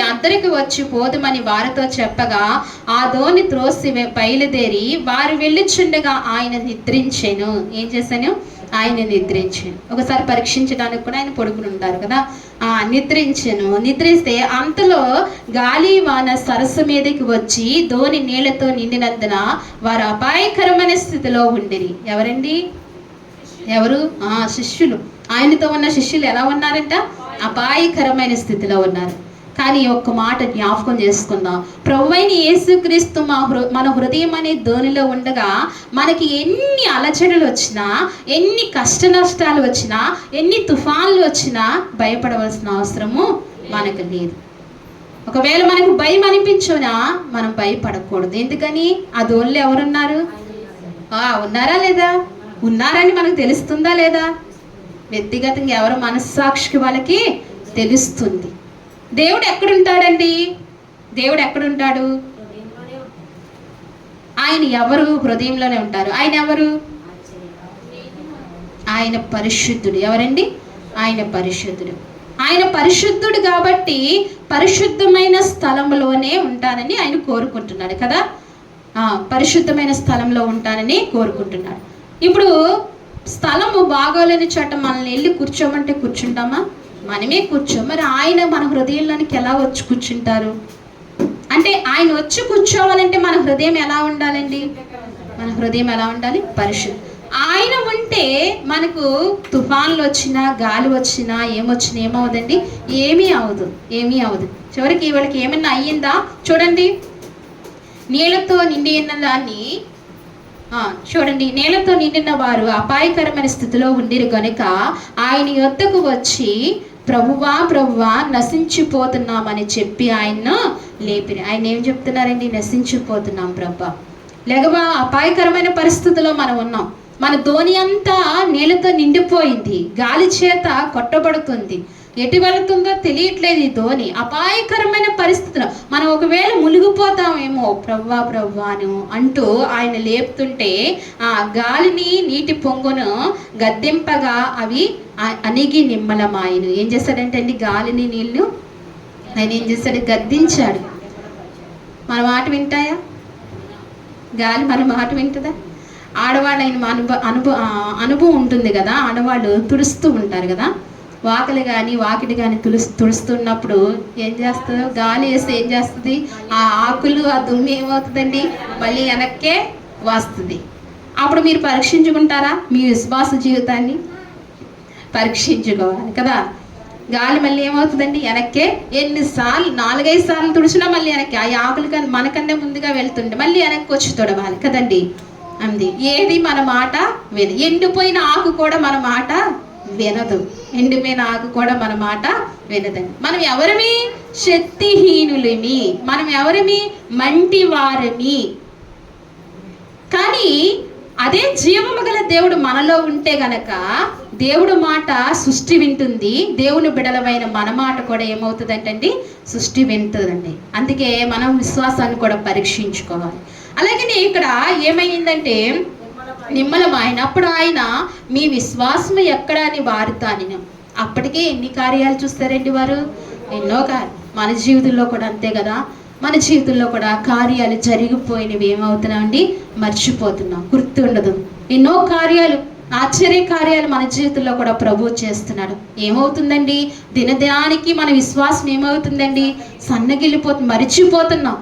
అద్దరికి వచ్చి పోదుమని వారితో చెప్పగా ఆ ధోని త్రోసి బయలుదేరి వారు వెళ్ళిచుండగా ఆయన నిద్రించెను. ఏం చేశాను? ఆయన నిద్రించాను. ఒకసారి పరీక్షించడానికి కూడా ఆయన పడుకుని ఉంటారు కదా. నిద్రిస్తే అంతలో గాలి వాన సరస్సు మీదకి వచ్చి ధోని నీళ్లతో నిండినందున వారు అపాయకరమైన స్థితిలో ఉండిరి. ఎవరండి? ఎవరు? శిష్యులు. ఆయనతో ఉన్న శిష్యులు ఎలా ఉన్నారంట? అపాయకరమైన స్థితిలో ఉన్నారు. కానీ ఒక్క మాట జ్ఞాపకం చేసుకుందాం. ప్రభువైన యేసుక్రీస్తు మన హృదయం అనే ధోనిలో ఉండగా మనకి ఎన్ని అలజడులు వచ్చినా, ఎన్ని కష్ట నష్టాలు వచ్చినా, ఎన్ని తుఫాన్లు వచ్చినా భయపడవలసిన అవసరము మనకు లేదు. ఒకవేళ మనకు భయం అనిపించునా మనం భయపడకూడదు. ఎందుకని? ఆ ధోనిలో ఎవరున్నారు? ఉన్నారా లేదా? ఉన్నారని మనకు తెలుస్తుందా లేదా? వ్యక్తిగతంగా ఎవరు మనస్సాక్షికి వాళ్ళకి తెలుస్తుంది. దేవుడు ఎక్కడుంటాడండి? దేవుడు ఎక్కడుంటాడు? ఆయన ఎవరు? హృదయంలోనే ఉంటారు. ఆయన ఎవరు? ఆయన పరిశుద్ధుడు. ఎవరండి? ఆయన పరిశుద్ధుడు. ఆయన పరిశుద్ధుడు కాబట్టి పరిశుద్ధమైన స్థలంలోనే ఉంటానని ఆయన కోరుకుంటున్నాడు కదా. పరిశుద్ధమైన స్థలంలో ఉంటానని కోరుకుంటున్నాడు. ఇప్పుడు స్థలము బాగోలేని చోట మనల్ని వెళ్ళి కూర్చోమంటే కూర్చుంటామా? మనమే కూర్చో. మరి ఆయన మన హృదయంలోనికి ఎలా వచ్చి కూర్చుంటారు? అంటే ఆయన వచ్చి కూర్చోవాలంటే మన హృదయం ఎలా ఉండాలండి? మన హృదయం ఎలా ఉండాలి? పరిశుద్ధం. ఆయన ఉంటే మనకు తుఫాన్లు వచ్చినా, గాలి వచ్చినా, ఏమొచ్చినా ఏమవుదండి? ఏమీ అవదు. చివరికి వీళ్ళకి ఏమన్నా అయ్యిందా? చూడండి, నీళ్ళతో నిండి ఉన్న దాన్ని నేలతో నిండిన వారు అపాయకరమైన స్థితిలో ఉండిరు కనుక ఆయన యొద్దకు వచ్చి ప్రభువా నశించిపోతున్నామని చెప్పి ఆయన్ను లేపిరి. ఆయన ఏం చెప్తున్నారండి? నశించిపోతున్నాం ప్రభా. లేకవా అపాయకరమైన పరిస్థితిలో మనం ఉన్నాం. మన ధోని అంతా నీళ్ళతో నిండిపోయింది, గాలి చేత కొట్టబడుతుంది, ఎటు వెళుతుందో తెలియట్లేదు ఈ ధోని. అపాయకరమైన పరిస్థితులు మనం ఒకవేళ మునిగిపోతామేమో ప్రవ్వా అని అంటూ ఆయన లేపుతుంటే ఆ గాలిని నీటి పొంగును గద్దెంపగా అవి అణిగి నిమ్మలమాయను. ఏం చేశాడంటే అండి, గాలిని నీళ్లు ఆయన ఏం చేశాడు? గద్దించాడు. మన మాట వింటాయా? గాలి మన మాట వింటుందా? ఆడవాళ్ళు ఆయన అనుభవం ఉంటుంది కదా, ఆడవాళ్ళు తుడుస్తూ ఉంటారు కదా. వాకిలి కానీ వాకిటి కానీ తుడుస్తున్నప్పుడు ఏం చేస్తుంది? గాలి వేస్తే ఏం చేస్తుంది? ఆ ఆకులు ఆ దుమ్ము ఏమవుతుందండి? మళ్ళీ వెనక్కే వస్తుంది. అప్పుడు మీరు పరీక్షించుకుంటారా? మీ విశ్వాస జీవితాన్ని పరీక్షించుకోవాలి కదా. గాలి మళ్ళీ ఏమవుతుందండి? వెనక్కే ఎన్నిసార్లు 4-5 సార్లు తుడిచినా మళ్ళీ వెనక్కి. ఆ ఆకులు కానీ మనకన్నా ముందుగా వెళ్తుండే మళ్ళీ వెనక్కి వచ్చి తుడవాలి కదండి. అంది ఏది మన మాట విన. ఎండిపోయిన ఆకు కూడా మన మాట వినదు. ఎండిపోయిన ఆకు కూడా మన మాట వినదండి. మనం ఎవరిమి? శక్తిహీనులమి. మనం ఎవరిమి? మంటి వారమి. కానీ అదే జీవము గల దేవుడు మనలో ఉంటే గనక దేవుడు మాట సృష్టి వింటుంది. దేవుని బిడలమైన మన మాట కూడా ఏమవుతుందంటండి? సృష్టి వింటుందండి. అందుకే మనం విశ్వాసాన్ని కూడా పరీక్షించుకోవాలి. అలాగే ఇక్కడ ఏమైందంటే నిమ్మలమైన అప్పుడు ఆయన మీ విశ్వాసం ఎక్కడ అని వారితో అని. అప్పటికే ఎన్ని కార్యాలు చూస్తారండి వారు? ఎన్నో మన జీవితంలో కూడా అంతే కదా. మన జీవితంలో కూడా కార్యాలు జరిగిపోయినవి ఏమవుతున్నామండి? మర్చిపోతున్నాం, గుర్తుండదు. ఎన్నో కార్యాలు, ఆశ్చర్య కార్యాలు మన జీవితంలో కూడా ప్రభు చేస్తున్నాడు. ఏమవుతుందండి? దినదినానికి మన విశ్వాసం ఏమవుతుందండి? సన్నగిల్లిపోతుంది, మరిచిపోతున్నాం.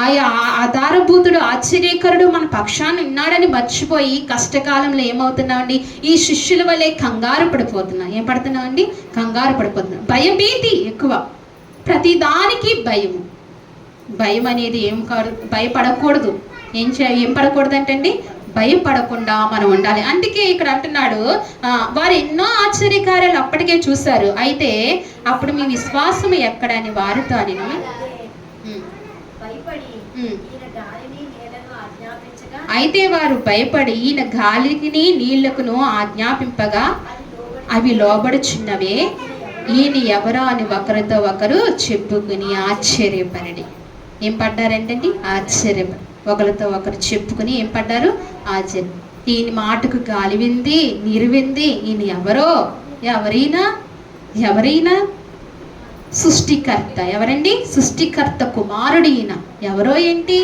ఆయా ఆధారభూతుడు ఆశ్చర్యకరుడు మన పక్షాన్ని ఉన్నాడని మర్చిపోయి కష్టకాలంలో ఏమవుతున్నామండి? ఈ శిష్యుల వల్లే కంగారు పడిపోతున్నాం. ఏం పడుతున్నామండి? కంగారు పడిపోతున్నాం. భయభీతి ఎక్కువ, ప్రతిదానికి భయము. భయం అనేది ఏం కాదు, భయపడకూడదు. ఏం పడకూడదు అంటండి? భయపడకుండా మనం ఉండాలి. అందుకే ఇక్కడ అంటున్నాడు, వారు ఎన్నో ఆశ్చర్యకార్యాలు అప్పటికే చూశారు. అయితే అప్పుడు మీ విశ్వాసం ఎక్కడని వారితో అని. అయితే వారు భయపడి ఈయన గాలికి నీళ్లకును ఆజ్ఞాపింపగా అవి లోబడుచున్నవే, ఈయన ఎవరో అని ఒకరితో ఒకరు చెప్పుకుని ఆశ్చర్యపడి. ఏం పడ్డారంటండి? ఆశ్చర్యపడి. ఒకరితో ఒకరు చెప్పుకుని ఏం పడ్డారు? ఆశ్చర్యం. ఈయన మాటకు గాలి వింది, నీరు వింది. ఈయన ఎవరో? ఎవరైనా సృష్టికర్త. ఎవరండి? సృష్టికర్త కుమారుడు ఈయన. ఎవరో ఏంటి?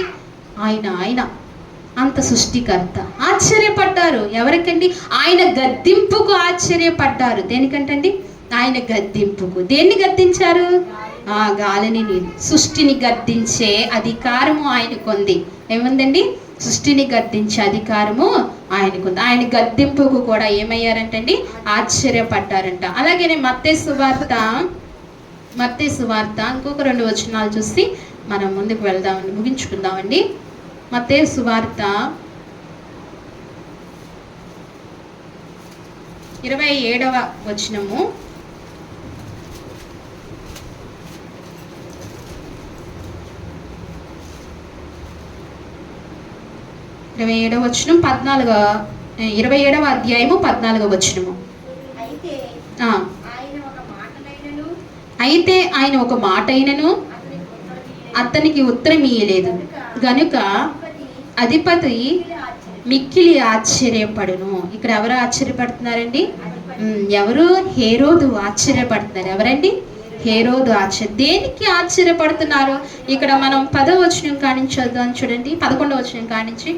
ఆయన అంత సృష్టికర్త. ఆశ్చర్యపడ్డారు. ఎవరికండి? ఆయన గద్దింపుకు ఆశ్చర్యపడ్డారు. దేనికంటండి? ఆయన గద్దింపుకు. దేన్ని గద్దించారు? ఆ గాలిని, సృష్టిని గద్దించే అధికారము ఆయనకుంది. ఏముందండి? సృష్టిని గద్దించే అధికారము ఆయనకుంది. ఆయన గద్దింపుకు కూడా ఏమయ్యారంటండి? ఆశ్చర్యపడ్డారంట. అలాగే మత్తయి సువార్త ఇంకొక 2 వచనాలు చూసి మనం ముందుకు వెళ్దామండి, ముగించుకుందామండి. మత్తయి సువార్త 27వ వచనము. ఇరవై 27వ అధ్యాయము 14వ వచనము. అయితే ఆయన ఒక మాట అయినను అతనికి ఉత్తరం ఇయ్యలేదు గనుక అధిపతి మిక్కిలి ఆశ్చర్యపడును. ఇక్కడ ఎవరు ఆశ్చర్యపడుతున్నారండి? ఎవరు? హేరోదు ఆశ్చర్యపడుతున్నారు. ఎవరండి? హేరోదు దేనికి ఆశ్చర్యపడుతున్నారు? ఇక్కడ మనం 10వ వచనం కానించి చదువుదాం చూడండి. 11వ వచనం కానించి.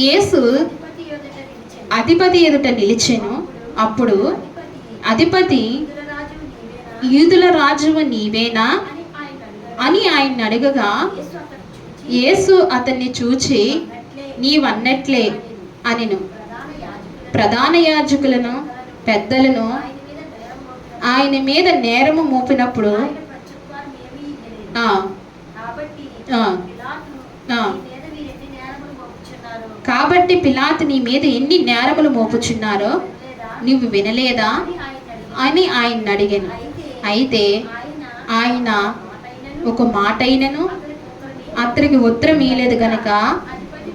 యేసు అధిపతి ఎదుట నిలిచెను. అప్పుడు అధిపతి, యూదుల రాజువు నీవేనా అని ఆయన అడగగా, యేసు అతన్ని చూచి నీవన్నట్లే అనిను. ప్రధాన యాజకులను పెద్దలను ఆయన మీద నేరము మోపినప్పుడు కాబట్టి పిలాతు నీ మీద ఎన్ని నేరములు మోపుచున్నారో నువ్వు వినలేదా అని ఆయన అడిగాను. అయితే ఆయన ఒక మాట అయినను అతనికి ఉత్తరం ఇయ్యలేదు గనక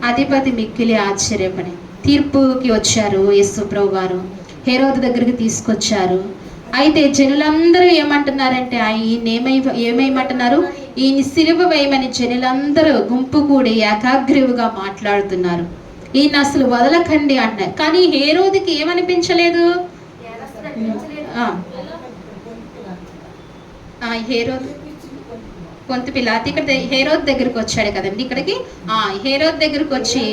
అధిపతి మిక్కిలి ఆశ్చర్యపడి. తీర్పుకి వచ్చారు యేసు ప్రభు వారు. హేరోదు దగ్గరికి తీసుకొచ్చారు. అయితే జనులందరూ ఏమంటున్నారంటే ఈయన ఏమేమంటున్నారు? ఈయన సిలువ వేయమని జనులందరూ గుంపు కూడి ఏకాగ్రీవుగా మాట్లాడుతున్నారు. ఈయన అసలు వదలకండి అంటారు. కానీ హేరోదుకి ఏమనిపించలేదు. హేరోదు పొంతు పిలాతు ఇక్కడ హేరోదు దగ్గరికి వచ్చాడు కదండి. ఇక్కడికి హేరోదు దగ్గరికి వచ్చి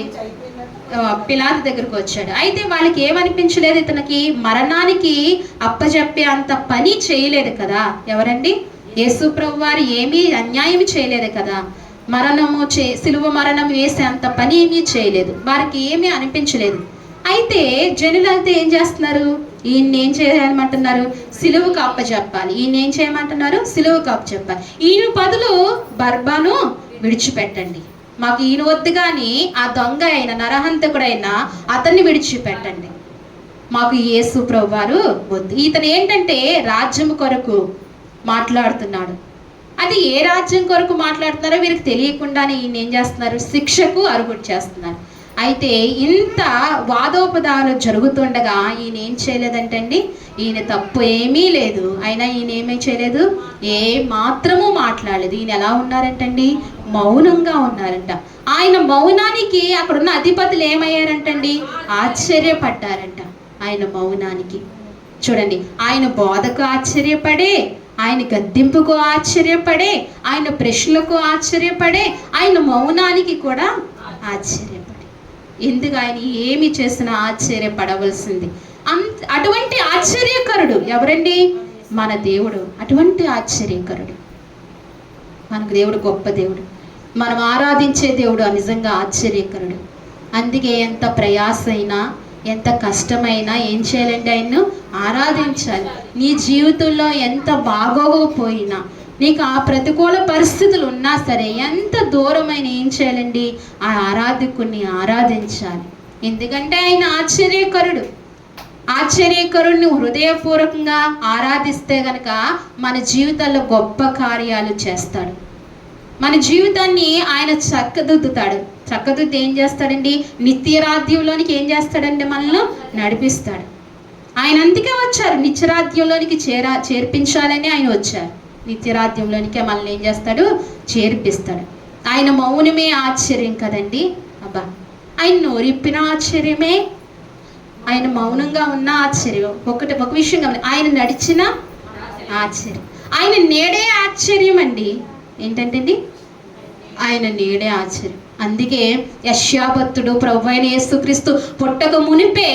పిలాతు దగ్గరకు వచ్చాడు. అయితే వాళ్ళకి ఏమనిపించలేదు, ఇతనికి మరణానికి అప్పచెప్పే అంత పని చేయలేదు కదా. ఎవరండి? యేసు ప్రభు వారు ఏమీ అన్యాయం చేయలేదు కదా. సిలువ మరణం వేసే అంత పని ఏమీ చేయలేదు. వారికి ఏమీ అనిపించలేదు. అయితే జనులంతా ఏం చేస్తున్నారు? ఈయన ఏం చేయమంటున్నారు? సిలువకు అప్పచెప్పాలి. ఈయన ఏం చేయమంటున్నారు? సిలువకు అప్పచెప్పాలి. ఈయన బదులు బర్బాను విడిచిపెట్టండి, మాకు ఈయన వద్దు, కానీ ఆ దొంగ అయిన నరహంతకుడైనా అతన్ని విడిచిపెట్టండి, మాకు యేసు ప్రభు వారు వద్దు. ఇతను ఏంటంటే రాజ్యం కొరకు మాట్లాడుతున్నాడు. అది ఏ రాజ్యం కొరకు మాట్లాడుతున్నారో వీరికి తెలియకుండానే ఈయన ఏం చేస్తున్నారు? శిక్షకు అర్హుడు చేస్తున్నారు. అయితే ఇంత వాదోపదాలు జరుగుతుండగా ఈయన ఏం చేయలేదంటండి, ఈయన తప్పు ఏమీ లేదు, అయినా ఈయన ఏమీ చేయలేదు, ఏ మాత్రము మాట్లాడలేదు. ఈయన ఎలా ఉన్నారంటండి? మౌనంగా ఉన్నారంట. ఆయన మౌనానికి అక్కడున్న అధిపతులు ఏమయ్యారంటండి? ఆశ్చర్యపడ్డారంట ఆయన మౌనానికి. చూడండి, ఆయన బోధకు ఆశ్చర్యపడే, ఆయన గద్దింపుకు ఆశ్చర్యపడే, ఆయన ప్రశ్నలకు ఆశ్చర్యపడే, ఆయన మౌనానికి కూడా ఆశ్చర్యపడే. ఎందుకు? ఆయన ఏమి చేసినా ఆశ్చర్యపడవలసింది. అటువంటి ఆశ్చర్యకరుడు ఎవరండి? మన దేవుడు. అటువంటి ఆశ్చర్యకరుడు మనకు దేవుడు, గొప్ప దేవుడు, మనం ఆరాధించే దేవుడు నిజంగా ఆశ్చర్యకరుడు. అందుకే ఎంత ప్రయాస అయినా, ఎంత కష్టమైనా ఏం చేయాలంటే ఆయన్ను ఆరాధించాలి. నీ జీవితంలో ఎంత బాగోకపోయినా, నీకు ఆ ప్రతికూల పరిస్థితులు ఉన్నా సరే, ఎంత దూరమైన ఏం చేయాలండి? ఆ ఆరాధకుని ఆరాధించాలి. ఎందుకంటే ఆయన ఆశ్చర్యకరుడు. ఆశ్చర్యకరుడిని హృదయపూర్వకంగా ఆరాధిస్తే గనక మన జీవితాల్లో గొప్ప కార్యాలు చేస్తాడు. మన జీవితాన్ని ఆయన చక్కదిద్దుతాడు. చక్కదిద్దు ఏం చేస్తాడండి? నిత్యరాజ్యంలోనికి ఏం చేస్తాడండి? మనల్ని నడిపిస్తాడు. ఆయన అందుకే వచ్చారు, నిత్యరాజ్యంలోనికి చేర్పించాలని ఆయన వచ్చారు. నిత్యరాజ్యంలోనికే మనల్ని ఏం చేస్తాడు? చేర్పిస్తాడు. ఆయన మౌనమే ఆశ్చర్యం కదండి. అబ్బా, ఆయన నోరిప్పిన ఆశ్చర్యమే, ఆయన మౌనంగా ఉన్న ఆశ్చర్యం. ఒక విషయం గమని, ఆయన నడిచిన ఆశ్చర్యం, ఆయన నేడే ఆశ్చర్యం అండి. ఏంటంటే ఆయన నేడే ఆశ్చర్యం. అందుకే యెషయాభక్తుడు ప్రభు అయిన యేసుక్రీస్తు పుట్టక మునిపే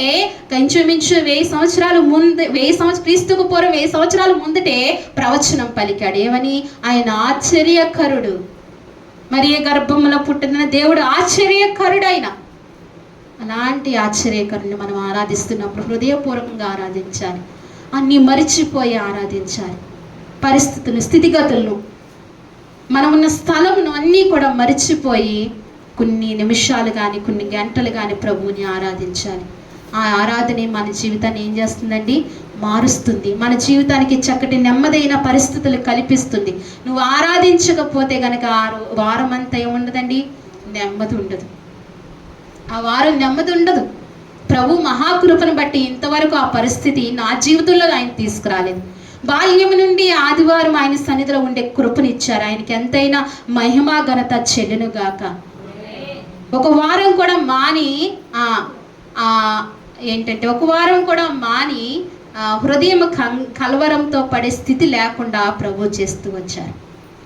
కొంచెమించు 1000 సంవత్సరాలు ముందు, క్రీస్తుకు పూర్వం 1000 సంవత్సరాల ముందుటే ప్రవచనం పలికాడు. ఏమని? ఆయన ఆశ్చర్యకరుడు, మరియ గర్భంలో పుట్టిన దేవుడు ఆశ్చర్యకరుడు. ఆయన అలాంటి ఆశ్చర్యకరుని మనం ఆరాధిస్తున్నప్పుడు హృదయపూర్వకంగా ఆరాధించాలి. అన్నీ మరిచిపోయి ఆరాధించాలి. పరిస్థితులు, స్థితిగతులను, మనం ఉన్న స్థలమును అన్నీ కూడా మరిచిపోయి కొన్ని నిమిషాలు కానీ, కొన్ని గంటలు కానీ ప్రభువుని ఆరాధించాలి. ఆ ఆరాధనే మన జీవితాన్ని ఏం చేస్తుందండి? మారుస్తుంది. మన జీవితానికి చక్కటి నెమ్మదైన పరిస్థితులు కల్పిస్తుంది. నువ్వు ఆరాధించకపోతే కనుక ఆ వారం అంతా ఏముండదండి? నెమ్మది ఉండదు. ఆ వారం నెమ్మది ఉండదు. ప్రభు మహాకృపను బట్టి ఇంతవరకు ఆ పరిస్థితి నా జీవితంలో ఆయన తీసుకురాలేదు. బాల్యం నుండి ఆదివారం ఆయన సన్నిధిలో ఉండే కృపనిచ్చారు. ఆయనకి ఎంతైనా మహిమా ఘనత చెల్లునుగాక. ఒక వారం కూడా మాని ఒక వారం కూడా మాని హృదయం కలవరంతో పడే స్థితి లేకుండా ప్రభు చేస్తూ వచ్చారు.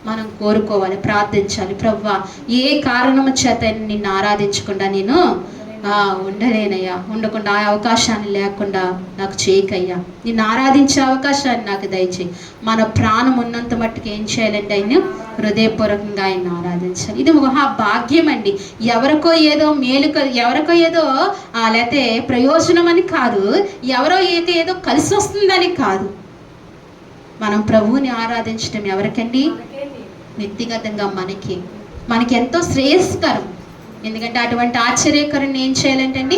మనం కోరుకోవాలి, ప్రార్థించాలి. ప్రభువా, ఏ కారణము చేత నిన్ను ఆరాధించకుండా నేను ఉండలేనయ్యా, ఉండకుండా ఆ అవకాశాన్ని లేకుండా నాకు చేయకయ్యా, నిన్ను ఆరాధించే అవకాశాన్ని నాకు దయచేయి. మన ప్రాణం ఉన్నంత మట్టుకు ఏం చేయాలంటే ఆయన హృదయపూర్వకంగా ఆయన ఆరాధించాలి. ఇది మహా భాగ్యం అండి. ఎవరికో ఏదో ఎవరికో ఏదో లేకపోతే ప్రయోజనం అని కాదు, ఎవరో ఏదో కలిసి వస్తుందని కాదు. మనం ప్రభువుని ఆరాధించడం ఎవరికండి? వ్యక్తిగతంగా మనకి ఎంతో శ్రేయస్కరం. ఎందుకంటే అటువంటి ఆశ్చర్యకరుని ఏం చేయాలంటే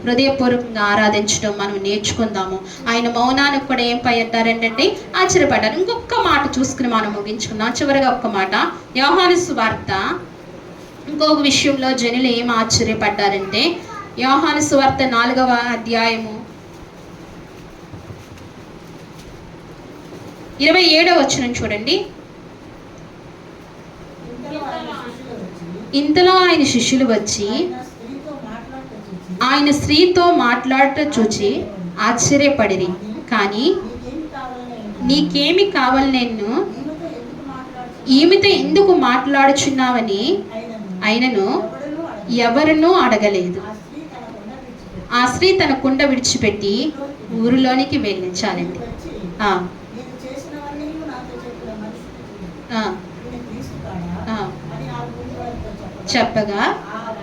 హృదయపూర్వకంగా ఆరాధించడం మనం నేర్చుకుందాము. ఆయన మౌనానికి కూడా ఏం పడ్డారంటే ఆశ్చర్యపడ్డారు. ఇంకొక మాట చూసుకుని మనం ముగించుకుందాం. చివరిగా ఒక్క మాట, యోహాను సువార్త ఇంకొక విషయంలో జనులు ఏం ఆశ్చర్యపడ్డారంటే, యోహాను సువార్త 4వ అధ్యాయము 27వ వచనం చూడండి. ఇంతలో ఆయన శిష్యులు వచ్చి ఆయన స్త్రీతో మాట్లాడట చూచి ఆశ్చర్యపడిరి. కానీ నీకేమి కావాలి, నేను ఈమెతో ఎందుకు మాట్లాడుచున్నావని ఆయనను ఎవరినూ అడగలేదు. ఆ స్త్రీ తన కుండ విడిచిపెట్టి ఆ స్త్రీ తన కుండ విడిచిపెట్టి ఊరిలోనికి వెళ్ళి చాలండి. వచ్చి ఆ, నేను చేసినవన్నీ నాతో చెప్పిన మనిషి ఆ, ఈయన క్రీస్తు కాడా ఆ. అని ఆ ఊరి వారితో చెప్పగా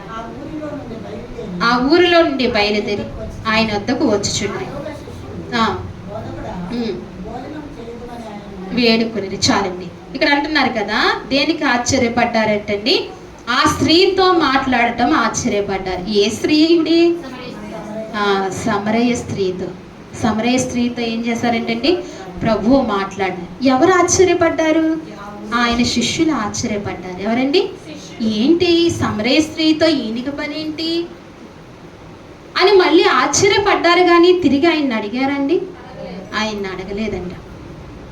ఆ ఊరిలో నుండి బయలుదేరి ఆ ఊరిలో నుండి బయలుదేరి ఆయన వద్దకు వచ్చుచుండి యోగ శిష్యులు ఆ, బోధకుడా ఉమ్, భోజనం చేయదుమని ఆయన వేడుకునేది. చాలండి. ఇక్కడ అంటున్నారు కదా, దేనికి ఆశ్చర్యపడ్డారంటండి? ఆ స్త్రీతో మాట్లాడటం ఆశ్చర్యపడ్డారు. ఏ స్త్రీడి? సమరయ స్త్రీతో. సమరయ స్త్రీతో ఏం చేశారంటండి? ప్రభువు మాట్లాడారు. ఎవరు ఆశ్చర్యపడ్డారు? ఆయన శిష్యులు ఆశ్చర్యపడ్డారు. ఎవరండి? ఏంటి సమరయ స్త్రీతో ఈయనకి పని ఏంటి అని మళ్ళీ ఆశ్చర్యపడ్డారు, కానీ తిరిగి ఆయన్ని అడిగారండి? ఆయన్ని అడగలేదంట.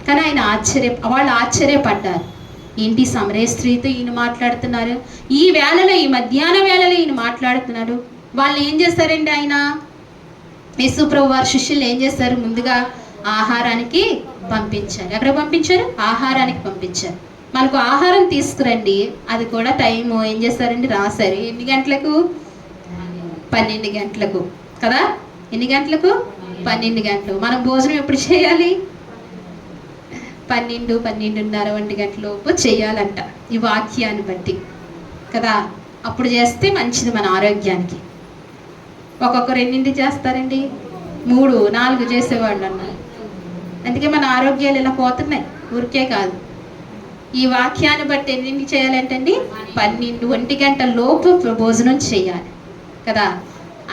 కానీ వాళ్ళు ఆశ్చర్యపడ్డారు. ఏంటి సమరయ స్త్రీతో ఈయన మాట్లాడుతున్నారు, ఈ వేళలో, ఈ మధ్యాహ్న వేళలో ఈయన మాట్లాడుతున్నారు. వాళ్ళు ఏం చేశారండి? ఆయన యేసు ప్రభు వారి శిష్యులు ఏం చేశారు? ముందుగా ఆహారానికి పంపించారు. ఎక్కడ పంపించారు? ఆహారానికి పంపించారు. మనకు ఆహారం తీసుకురండి, అది కూడా టైము ఏం చేస్తారండి? రాశారు. ఎన్ని గంటలకు? 12 గంటలకు కదా. ఎన్ని గంటలకు? 12 గంటలు. మనం భోజనం ఎప్పుడు చేయాలి? 12, 12:30, 1 గంటలోపు చేయాలంట, ఈ వాక్యాన్ని బట్టి కదా. అప్పుడు చేస్తే మంచిది మన ఆరోగ్యానికి. ఒక్కొక్కరు ఎన్నింటి చేస్తారండి? 3, 4 చేసేవాళ్ళు అన్నారు. అందుకే మన ఆరోగ్యాలు ఇలా పోతున్నాయి. ఊరికే కాదు, ఈ వాక్యాన్ని బట్టి ఎన్నింటి చేయాలంటండి? 12, 1 గంట లోపు భోజనం చేయాలి కదా.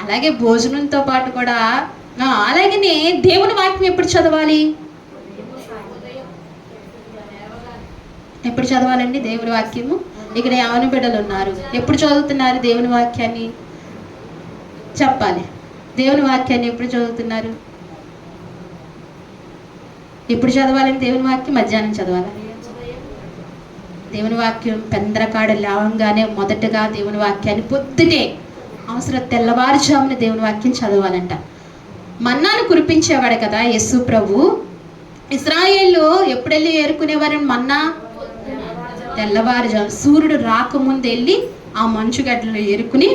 అలాగే భోజనంతో పాటు కూడా అలాగనే దేవుని వాక్యం ఎప్పుడు చదవాలి? ఎప్పుడు చదవాలండి దేవుని వాక్యము? ఇక్కడ యవన బిడ్డలు ఉన్నారు, ఎప్పుడు చదువుతున్నారు దేవుని వాక్యాన్ని? చెప్పాలి. దేవుని వాక్యాన్ని ఎప్పుడు చదువుతున్నారు? ఎప్పుడు చదవాలండి దేవుని వాక్యం? మధ్యాహ్నం చదవాలి. దేవుని వాక్యం పెందరకాడ లేవంగానే మొదటగా దేవుని వాక్యాన్ని పొద్దుటే అవసరం తెల్లవారుజామున దేవుని వాక్యం చదవాలంట. మన్నాను కురిపించేవాడు కదా యేసు ప్రభు. ఇశ్రాయేలు ఎప్పుడు వెళ్ళి ఏరుకునేవారు మన్నా? తెల్లవారుజాము సూర్యుడు రాకముందు వెళ్ళి ఆ మంచుగడ్డలు ఏరుకుని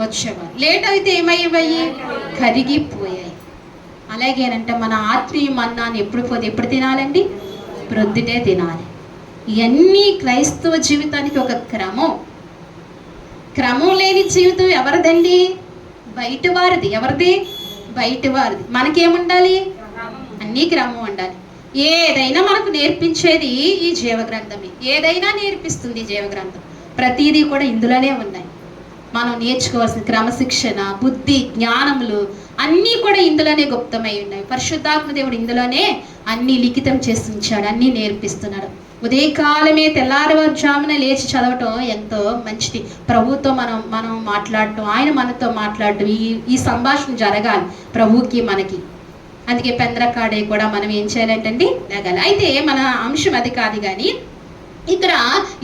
వచ్చేవారు. లేట్ అయితే ఏమయ్యేవయ్యి? కరిగిపోయాయి. అలాగేనంటే మన ఆత్మీయ మన్నాన్ని ఎప్పుడు తినాలండి? ప్రొద్దుటే తినాలి. ఇవన్నీ క్రైస్తవ జీవితానికి ఒక క్రమం లేని జీవితం ఎవరిదండి? బయట వారిది. ఎవరిది? బయట వారిది. మనకేముండాలి? అన్నీ క్రమం ఉండాలి. ఏదైనా మనకు నేర్పించేది ఈ జీవగ్రంథమే. ఏదైనా నేర్పిస్తుంది జీవగ్రంథం. ప్రతిదీ కూడా ఇందులోనే ఉన్నాయి. మనం నేర్చుకోవాల్సిన క్రమశిక్షణ, బుద్ధి, జ్ఞానములు అన్నీ కూడా ఇందులోనే గుప్తమై ఉన్నాయి. పరిశుద్ధాత్మ దేవుడు ఇందులోనే అన్నీ లిఖితం చేసి ఉంచాడు, అన్నీ నేర్పిస్తున్నాడు. ఉదయకాలమే తెల్లారుజామున లేచి చదవటం ఎంతో మంచిది. ప్రభువుతో మనం మాట్లాడటం, ఆయన మనతో మాట్లాడటం, ఈ సంభాషణ జరగాలి ప్రభువుకి మనకి. అందుకే పెందరకాడే కూడా మనం ఏం చేయాలంటండి? లేగాలి. అయితే మన అంశం అది కాదు, కానీ ఇక్కడ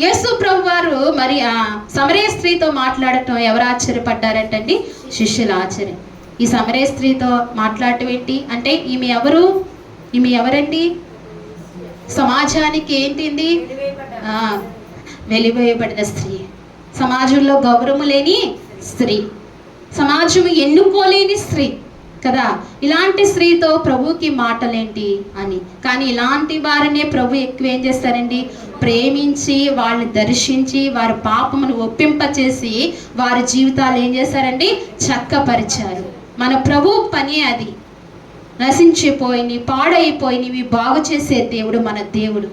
యేసు ప్రభు వారు మరి ఆ సమరయ స్త్రీతో మాట్లాడటం ఎవరు ఆశ్చర్యపడ్డారంటండి? శిష్యులు ఆశ్చర్యం. ఈ సమరయ స్త్రీతో మాట్లాడటం ఏంటి అంటే, ఈమె ఎవరండి? సమాజానికి ఏంటింది? వెలివేయబడిన స్త్రీ, సమాజంలో గౌరవము లేని స్త్రీ, సమాజం ఎన్నుకోలేని స్త్రీ కదా. ఇలాంటి స్త్రీతో ప్రభుకి మాటలేంటి అని. కానీ ఇలాంటి వారినే ప్రభు ఎక్కువ ఏం చేస్తారండి? ప్రేమించి వాళ్ళని దర్శించి వారి పాపమును ఒప్పింపచేసి వారి జీవితాలు ఏం చేశారండి? చక్కపరిచారు. మన ప్రభు పని అది. నశించిపోయినవి, పాడైపోయినవి బాగు చేసే దేవుడు మన దేవుడు.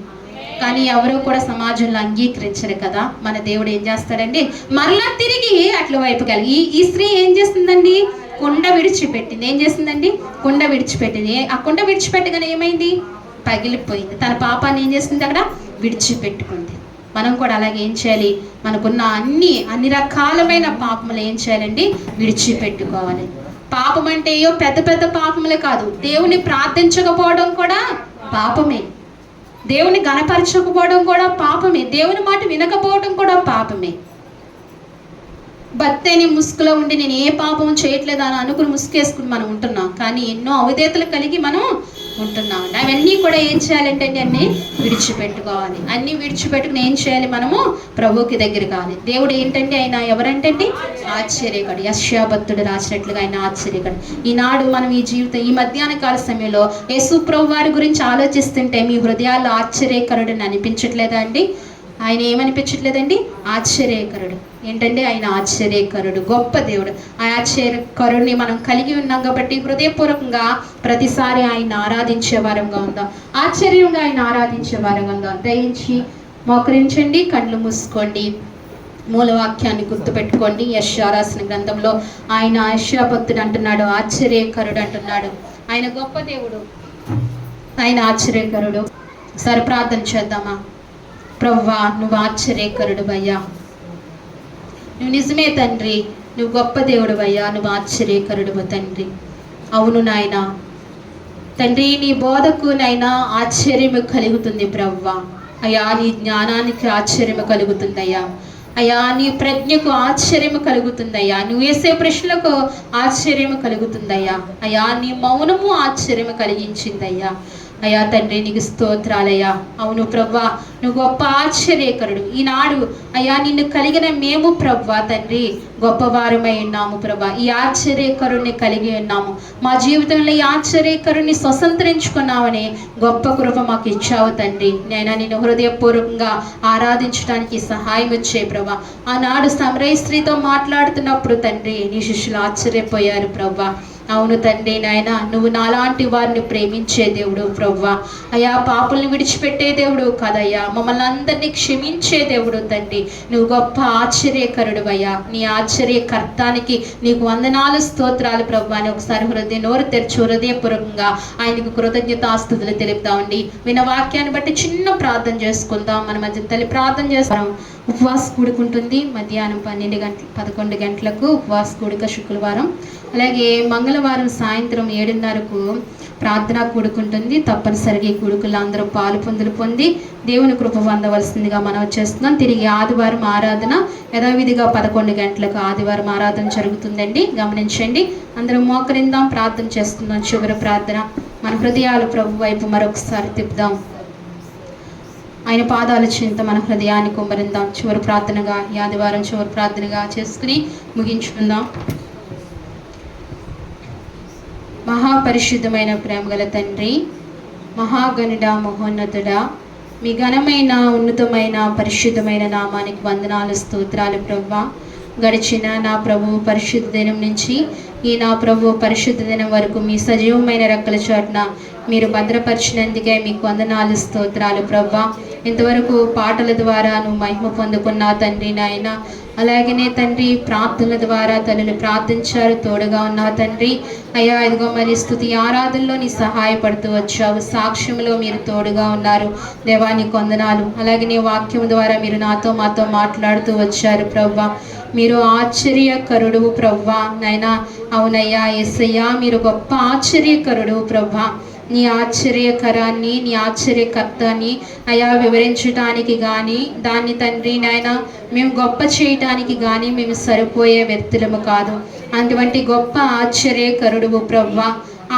కానీ ఎవరు కూడా సమాజంలో అంగీకరించరు కదా. మన దేవుడు ఏం చేస్తాడండి? మరలా తిరిగి అట్ల వైపు కలిగి ఈ స్త్రీ ఏం చేస్తుందండి? కుండ విడిచిపెట్టింది. ఏం చేసిందండి? కుండ విడిచిపెట్టింది. ఆ కుండ విడిచిపెట్టగానే ఏమైంది? పగిలిపోయింది. తన పాపాన్ని ఏం చేస్తుంది? అక్కడ విడిచిపెట్టుకుంది. మనం కూడా అలాగే ఏం చేయాలి? మనకున్న అన్ని రకాలమైన పాపములు ఏం చేయాలండి? విడిచిపెట్టుకోవాలి. పాపం అంటే ఏయో పెద్ద పెద్ద పాపములే కాదు. దేవుని ప్రార్థించకపోవడం కూడా పాపమే. దేవుని గణపరచకపోవడం కూడా పాపమే. దేవుని మాట వినకపోవడం కూడా పాపమే. భక్తిని ముసుగులో ఉండి నేను ఏ పాపం చేయట్లేదు అని అనుకుని ముసుగేసుకుని మనం ఉంటున్నాం. కానీ ఎన్నో అవిధేతలు కలిగి మనం ఉంటున్నామండి. అవన్నీ కూడా ఏం చేయాలంటే అన్నీ విడిచిపెట్టుకోవాలి. అన్నీ విడిచిపెట్టుకుని ఏం చేయాలి? మనము ప్రభువుకి దగ్గర కావాలి. దేవుడు ఏంటంటే ఆయన ఎవరంటే ఆశ్చర్యకరుడు. యెషయా భక్తుడు రాసినట్లుగా ఆయన ఆశ్చర్యకరుడు. ఈనాడు మనం ఈ మధ్యాహ్న కాల సమయంలో యేసు ప్రభు వారి గురించి ఆలోచిస్తుంటే మీ హృదయాల్లో ఆశ్చర్యకరుడు అనిపించట్లేదా అండి? ఆయన ఏమనిపించట్లేదండి? ఆశ్చర్యకరుడు. ఏంటంటే ఆయన ఆశ్చర్యకరుడు, గొప్ప దేవుడు. ఆ ఆశ్చర్యకరుడిని మనం కలిగి ఉన్నాం కాబట్టి హృదయపూర్వకంగా ప్రతిసారి ఆయన ఆరాధించే వారంగా ఉందాం, ఆశ్చర్యంగా ఆయన ఆరాధించే వారంగా ఉందాం. దయించి మోకరించండి, కళ్ళు మూసుకోండి, మూలవాక్యాన్ని గుర్తుపెట్టుకోండి. యెషయా రాసిన గ్రంథంలో ఆయన యెషయా భక్తుడు అంటున్నాడు, ఆశ్చర్యకరుడు అంటున్నాడు. ఆయన గొప్ప దేవుడు, ఆయన ఆశ్చర్యకరుడు. సరే ప్రార్థన చేద్దామా? ప్రభువా, నువ్వు ఆశ్చర్యకరుడు అయ్యా, నువ్వు నిజమే తండ్రి, నువ్వు గొప్ప దేవుడు అయ్యా, నువ్వు ఆశ్చర్యకరుడు తండ్రి. అవును నాయన తండ్రి, నీ బోధకు నైనా ఆశ్చర్యము కలుగుతుంది ప్రభువా. అయ్యా, నీ జ్ఞానానికి ఆశ్చర్యము కలుగుతుందయ్యా. అయ్యా, నీ ప్రజ్ఞకు ఆశ్చర్యము కలుగుతుందయ్యా. నువ్వు వేసే ప్రశ్నలకు ఆశ్చర్యము కలుగుతుందయ్యా. అయ్యా, నీ మౌనము ఆశ్చర్యము కలిగించిందయ్యా. అయ్యా తండ్రి, నీకు స్తోత్రాలయ్యా. అవును ప్రభువా, నువ్వు గొప్ప ఆశ్చర్యకరుడు. ఈనాడు అయ్యా నిన్ను కలిగిన మేము ప్రభువా తండ్రి గొప్పవారమై ఉన్నాము ప్రభువా. ఈ ఆశ్చర్యకరుణ్ణి కలిగి ఉన్నాము. మా జీవితంలో ఈ ఆశ్చర్యకరుణ్ణి స్వతంత్రించుకున్నామని గొప్ప కృప మాకు ఇచ్చావు తండ్రి. నేను నిన్ను హృదయపూర్వకంగా ఆరాధించడానికి సహాయం వచ్చే ప్రభువా. ఆనాడు సమరయ స్త్రీతో మాట్లాడుతున్నప్పుడు తండ్రి నీ శిష్యులు ఆశ్చర్యపోయారు ప్రభువా. అవును తండ్రి నాయన, నువ్వు నాలాంటి వారిని ప్రేమించే దేవుడు ప్రభువా. అయ్యా, పాపుల్ని విడిచిపెట్టే దేవుడు కాదయ్యా, మమ్మల్ని అందరినీ క్షమించే దేవుడు తండ్రి. నువ్వు గొప్ప ఆశ్చర్యకరుడు అయ్యా. నీ ఆశ్చర్యకర్తానికి నీకు వందనాలు, స్తోత్రాలు ప్రభువా అని ఒకసారి నోరు తెరిచి హృదయపూర్వకంగా ఆయనకు కృతజ్ఞతాస్తుతులు తెలుపుతామండి. విన్న వాక్యాన్ని బట్టి చిన్న ప్రార్థన చేసుకుందాం. మన మధ్య తల్లి ప్రార్థన చేస్తాం. ఉపవాస కూడుకుంటుంది మధ్యాహ్నం 11 గంటలకు ఉపవాస కూడిక శుక్రవారం. అలాగే మంగళవారం సాయంత్రం 7:30కు ప్రార్థన కూడుకుంటుంది. తప్పనిసరిగా ఈ కూడుకులు అందరూ పాలు పొంది దేవుని కృప పొందవలసిందిగా మనం చేస్తున్నాం. తిరిగి ఆదివారం ఆరాధన యథావిధిగా 11 గంటలకు ఆదివారం ఆరాధన జరుగుతుందండి. గమనించండి. అందరం మోకరిందాం, ప్రార్థన చేస్తున్నాం. చివరి ప్రార్థన. మన హృదయాలు ప్రభు వైపు మరొకసారి తిప్పుదాం. ఆయన పాదాల చింత మన హృదయాన్ని కుమ్మరిందాం. చివరి ప్రార్థనగా ఈ ఆదివారం చివరి ప్రార్థనగా చేసుకుని ముగించుకుందాం. మహాపరిశుద్ధమైన ప్రేమగల తండ్రి, మహాగణుడ, మహోన్నతుడా, మీ ఘనమైన ఉన్నతమైన పరిశుద్ధమైన నామానికి వందనాలు, స్తోత్రాలు ప్రభువా. గడిచిన నా ప్రభు పరిశుద్ధ దినం నుంచి ఈ నా ప్రభు పరిశుద్ధ దినం వరకు మీ సజీవమైన రెక్కల చాటున మీరు భద్రపరిచినందుకే మీకు వందనాలు, స్తోత్రాలు ప్రభువా. ఇంతవరకు పాటల ద్వారా నువ్వు మహిమ పొందుకున్నావు తండ్రి నాయన. అలాగనే తండ్రి ప్రార్థనల ద్వారా తల్లులు ప్రార్థించారు, తోడుగా ఉన్నావు తండ్రి. అయ్యా, ఇదిగో మరి స్తుతి ఆరాధనలో నీ సహాయపడుతూ వచ్చావు, సాక్ష్యంలో మీరు తోడుగా ఉన్నారు దేవా, నీకు వందనాలు. అలాగే నీ వాక్యం ద్వారా మీరు మాతో మాట్లాడుతూ వచ్చారు ప్రభువా. మీరు ఆశ్చర్యకరుడు ప్రభువా నాయనా. అవునయ్యా యేసయ్యా, మీరు గొప్ప ఆశ్చర్యకరుడు ప్రభువా. నీ ఆశ్చర్యకరాన్ని, నీ ఆశ్చర్యకర్తాన్ని అయా వివరించడానికి కానీ, దాన్ని తండ్రి నాయన మేము గొప్ప చేయటానికి కానీ మేము సరిపోయే వ్యక్తులము కాదు. అటువంటి గొప్ప ఆశ్చర్యకరుడువు ప్రభువా.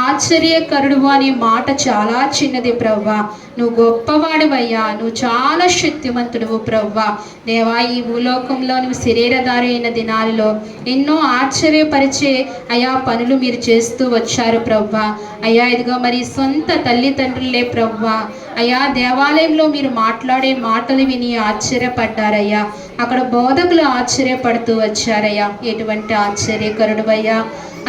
ఆశ్చర్యకరుడు అనే మాట చాలా చిన్నది ప్రవ్వా. నువ్వు గొప్పవాడువయ్యా, నువ్వు చాలా శక్తివంతుడువు ప్రవ్వా. దేవా, ఈ భూలోకంలో నువ్వు శరీరధారి అయిన దినాలలో ఎన్నో ఆశ్చర్యపరిచే అయా పనులు మీరు చేస్తూ వచ్చారు ప్రవ్వా. అయ్యా, ఇదిగో మరి సొంత తల్లిదండ్రులే ప్రవ్వా. అయ్యా, దేవాలయంలో మీరు మాట్లాడే మాటలు విని ఆశ్చర్యపడ్డారయ్యా. అక్కడ బోధకులు ఆశ్చర్యపడుతూ వచ్చారయ్యా. ఎటువంటి ఆశ్చర్యకరుడువయ్యా.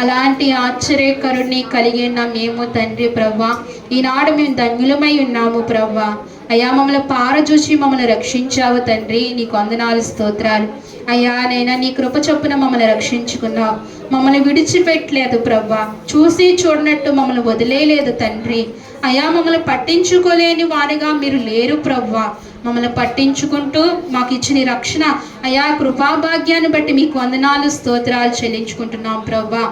అలాంటి ఆశ్చర్యకరుణ్ణి కలిగి ఉన్న మేము తండ్రి ప్రవ్వా, ఈనాడు మేము ధన్యులమై ఉన్నాము ప్రవ్వా. అయ్యా, మమ్మల్ని పారజూచి మమ్మల్ని రక్షించావు తండ్రి, నీకు వందనాలు, స్తోత్రాలు. అయ్యా, నైనా నీ కృప చొప్పున మమ్మల్ని రక్షించుకున్నావు, మమ్మల్ని విడిచిపెట్టలేదు ప్రవ్వా. చూసి చూడనట్టు మమ్మల్ని వదిలేయలేదు తండ్రి. అయ్యా, మమ్మల్ని పట్టించుకోలేని వారిగా మీరు లేరు ప్రవ్వా. మమ్మల్ని పట్టించుకుంటూ మాకు ఇచ్చిన రక్షణ అయా కృపాభాగ్యాన్ని బట్టి మీకు వందనాలు, స్తోత్రాలు చెల్లించుకుంటున్నాం ప్రవ్వా.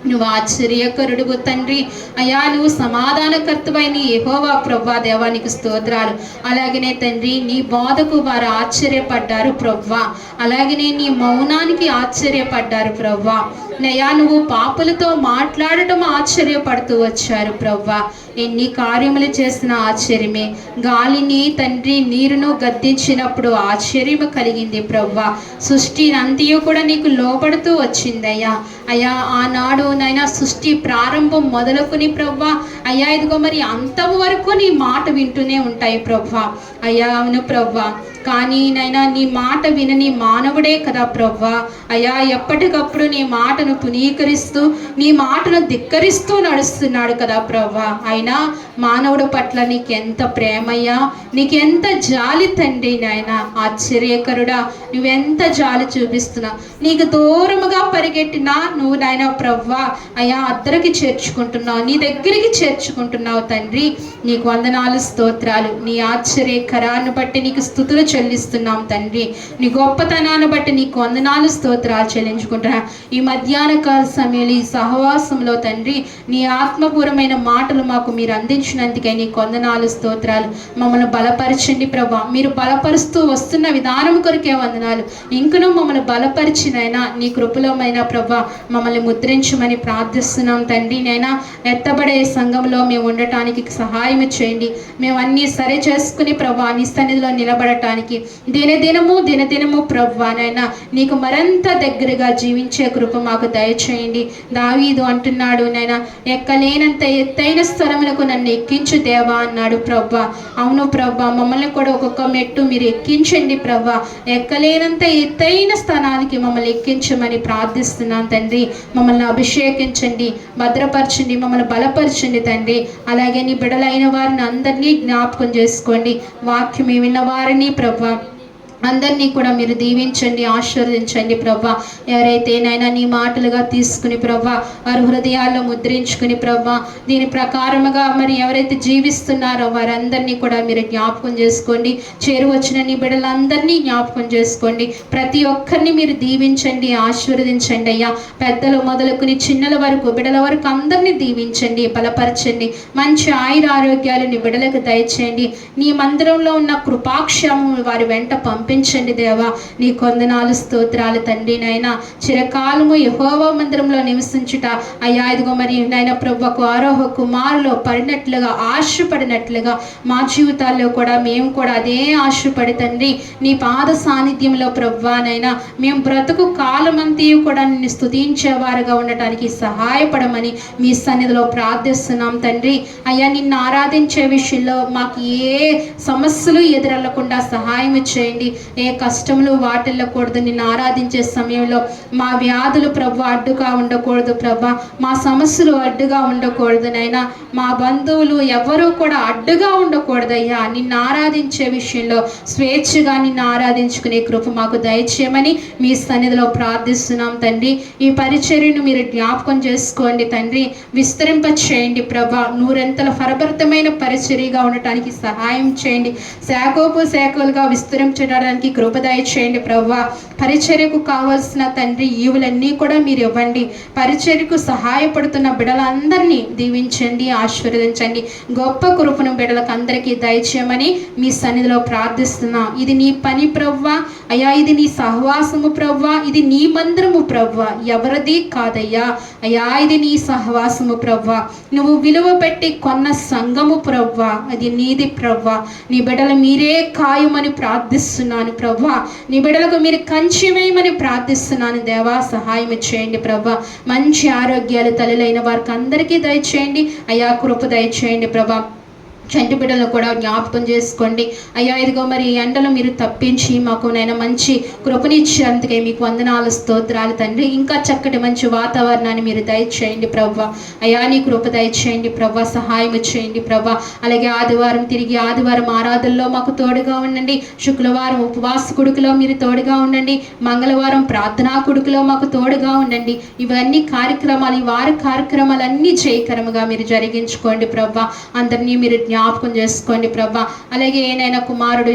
నువ్వు ఆశ్చర్యకరుడుగు తండ్రి. అయ్యా, నువ్వు సమాధానకర్తవైన యెహోవా ప్రవ్వా. దేవానికి స్తోత్రాలు. అలాగనే తండ్రి, నీ బోధకు వారు ఆశ్చర్యపడ్డారు ప్రవ్వా. అలాగనే నీ మౌనానికి ఆశ్చర్యపడ్డారు ప్రవ్వా. నయా నువ్వు పాపులతో మాట్లాడటం ఆశ్చర్యపడుతూ వచ్చారు ప్రవ్వా. ఎన్ని కార్యములు చేసిన ఆశ్చర్యమే. గాలిని తండ్రి నీరును గద్దించినప్పుడు ఆశ్చర్యము కలిగింది ప్రవ్వా. సృష్టి అంతయు కూడా నీకు లోబడుతూ వచ్చిందయ్యా. అయ్యా ఆనాడు నైనా సృష్టి ప్రారంభం మొదలుకొని ప్రవ్వా అయ్యా ఇదిగో మరి అంతం వరకు నీ మాట వింటూనే ఉంటాయి ప్రవ్వా. అయ్యా అవును ప్రవ్వా, కానీ నైనా నీ మాట వినని మానవుడే కదా ప్రవ్వా. అయ్యా ఎప్పటికప్పుడు నీ మాటను పునీకరిస్తూ నీ మాటను ధిక్కరిస్తూ నడుస్తున్నాడు కదా ప్రవ్వా. అయినా మానవుడు పట్ల నీకెంత ప్రేమయ్యా, నీకెంత జాలి తండ్రి నాయన. ఆశ్చర్యకరుడా, నువ్వెంత జాలి చూపిస్తున్నా. నీకు దూరముగా పరిగెట్టినా నువ్వు నాయన ప్రవ్వా అయ్యా అద్దరికి చేర్చుకుంటున్నావు, నీ దగ్గరికి చేర్చుకుంటున్నావు తండ్రి. నీకు వందనాలు స్తోత్రాలు. నీ ఆశ్చర్యకరాన్ని బట్టి నీకు స్తుతులు చెల్లిస్తున్నాం తండ్రి. నీ గొప్పతనాన్ని బట్టి నీకు వందనాలు స్తోత్రాలు చెల్లించుకుంటున్నా. ఈ మధ్యాహ్న కాల సమయంలో ఈ సహవాసంలో తండ్రి నీ ఆత్మపూర్వమైన మాటలు మాకు మీరు అందించినందుకే నీకు వందనాలు స్తోత్రాలు. మమ్మల్ని బలపరచండి ప్రభా. మీరు బలపరుస్తూ వస్తున్న విధానం కొరకే వందనాలు. ఇంకనూ మమ్మల్ని బలపరిచినైనా నీ కృపలోమైన ప్రభా మమ్మల్ని ముద్రించమని ప్రార్థిస్తున్నాం తండ్రి. నైనా ఎత్తబడే సంఘంలో మేము ఉండటానికి సహాయం చేయండి. మేము అన్నీ సరి చేసుకుని ప్రభా నీ సన్నిధిలో నిలబడటానికి దినదినము ప్రభా నైనా నీకు మరింత దగ్గరగా జీవించే కృప మాకు దయచేయండి. దావీదు అంటున్నాడు నైనా ఎక్కలేనంత ఎత్తైన స్థలములకు నన్ను ఎక్కించు దేవా అన్నాడు ప్రభా. అవును ప్రభా, మమ్మల్ని కూడా ఒక్కొక్క మెట్టు మీరు ఎక్కించండి ప్రభా. ఎక్కలేనంత ఎత్తైన స్థానానికి మమ్మల్ని ఎక్కించమని ప్రార్థిస్తున్నాం తండ్రి. మమ్మల్ని అభిషేకించండి, భద్రపరచండి, మమ్మల్ని బలపరచండి తండ్రి. అలాగే నీ బిడలైన వారిని అందరినీ జ్ఞాపకం చేసుకోండి. వాక్యం విన్న వారిని ప్రభా అందరినీ కూడా మీరు దీవించండి, ఆశీర్వదించండి ప్రభా. ఎవరైతే నైనా నీ మాటలుగా తీసుకుని ప్రభా వారి హృదయాల్లో ముద్రించుకుని ప్రభా దీని ప్రకారముగా మరి ఎవరైతే జీవిస్తున్నారో వారందరినీ కూడా మీరు జ్ఞాపకం చేసుకోండి. చేరువచ్చిన నీ బిడ్డలందరినీ జ్ఞాపకం చేసుకోండి. ప్రతి ఒక్కరిని మీరు దీవించండి, ఆశీర్వదించండి అయ్యా. పెద్దలు మొదలుకుని చిన్నల వరకు బిడ్డల వరకు అందరినీ దీవించండి, బలపరచండి. మంచి ఆయురారోగ్యాలు నీ బిడ్డలకు దయచేయండి. నీ మందిరంలో ఉన్న కృపాక్షేమం వారి వెంట పంపించండి దేవా. నీ కొందనాలు స్తోత్రాలు తండ్రి. నైనా చిరకాలము యెహోవా మందిరంలో నివసించుట అయ్యా ఇదిగో మరి నైనా ప్రభువుకు ఆరోహ కుమారులో పడినట్లుగా ఆశపడినట్లుగా మా జీవితాల్లో కూడా మేము కూడా అదే ఆశపడి తండ్రి నీ పాద సాన్నిధ్యంలో ప్రభువానైనా మేము బ్రతుకు కాలమంతయు కూడా నిన్ను స్తుతించేవారుగా ఉండటానికి సహాయపడమని మీ సన్నిధిలో ప్రార్థిస్తున్నాం తండ్రి. అయ్యా నిన్ను ఆరాధించే విషయంలో మాకు ఏ సమస్యలు ఎదురల్లకుండా సహాయం చేయండి. ఏ కష్టములు వాటిల్లకూడదు. నిన్ను ఆరాధించే సమయంలో మా వ్యాధులు ప్రభు అడ్డుగా ఉండకూడదు ప్రభా. మా సమస్యలు అడ్డుగా ఉండకూడదు నైనా. మా బంధువులు ఎవరూ కూడా అడ్డుగా ఉండకూడదయ్యా. నిన్ను ఆరాధించే విషయంలో స్వేచ్ఛగా నిన్ను ఆరాధించుకునే కృప మాకు దయచేయమని మీ సన్నిధిలో ప్రార్థిస్తున్నాం తండ్రి. ఈ పరిచర్యను మీరు జ్ఞాపకం చేసుకోండి తండ్రి. విస్తరింప చేయండి ప్రభా. నూరెంతల ఫలభరితమైన పరిచర్యగా ఉండటానికి సహాయం చేయండి. శాఖలుగా విస్తరించడానికి కృప దయచేయండి ప్రభువా. పరిచర్యకు కావలసిన తండ్రి ఈవులన్నీ కూడా మీరు ఇవ్వండి. పరిచర్యకు సహాయపడుతున్న బిడ్డలందరినీ దీవించండి, ఆశీర్వదించండి. గొప్ప కృపను బిడ్డలకు అందరికీ దయచేయమని మీ సన్నిధిలో ప్రార్థిస్తున్నా. ఇది నీ పని ప్రభువా అయ్యా. ఇది నీ సహవాసము ప్రభువా. ఇది నీ మందిరము ప్రభువా, ఎవరిది కాదయ్యా. అయ్యా ఇది నీ సహవాసము ప్రభువా. నువ్వు విలువ పెట్టి కొన్న సంఘము ప్రభువా, అది నీది ప్రభువా. నీ బిడ్డలు మీరే ఖాయమని ప్రార్థిస్తున్నాను ప్రభువా. నీ బిడ్డలకు మీరు కంచి వేయమని ప్రార్థిస్తున్నాను దేవా. సహాయం చేయండి ప్రభా. మంచి ఆరోగ్యాలు తల్లులైన వారికి అందరికీ దయచేయండి అయ్యా. కృప దయచేయండి ప్రభా. చంటి బిడ్డలను కూడా జ్ఞాపకం చేసుకోండి అయ్యా. ఇదిగో మరి ఎండలు మీరు తప్పించి మాకు నైనా మంచి కృపనిచ్చేందుకే మీకు వందనాలు స్తోత్రాలు తండ్రి. ఇంకా చక్కటి మంచి వాతావరణాన్ని మీరు దయచేయండి ప్రభా. అయ్యా నీ కృప దయచేయండి ప్రభా. సహాయం చేయండి ప్రభా. అలాగే ఆదివారం తిరిగి ఆదివారం ఆరాధనలో మాకు తోడుగా ఉండండి. శుక్రవారం ఉపవాస కుడుకులో మీరు తోడుగా ఉండండి. మంగళవారం ప్రార్థనా కుడుకులో మాకు తోడుగా ఉండండి. ఇవన్నీ కార్యక్రమాలు, ఈ వారి కార్యక్రమాలన్నీ జయకరముగా మీరు జరిగించుకోండి ప్రభా. అందరినీ మీరు జ్ఞాపకం చేసుకోండి ప్రభా. అలాగే నైనా కుమారుడు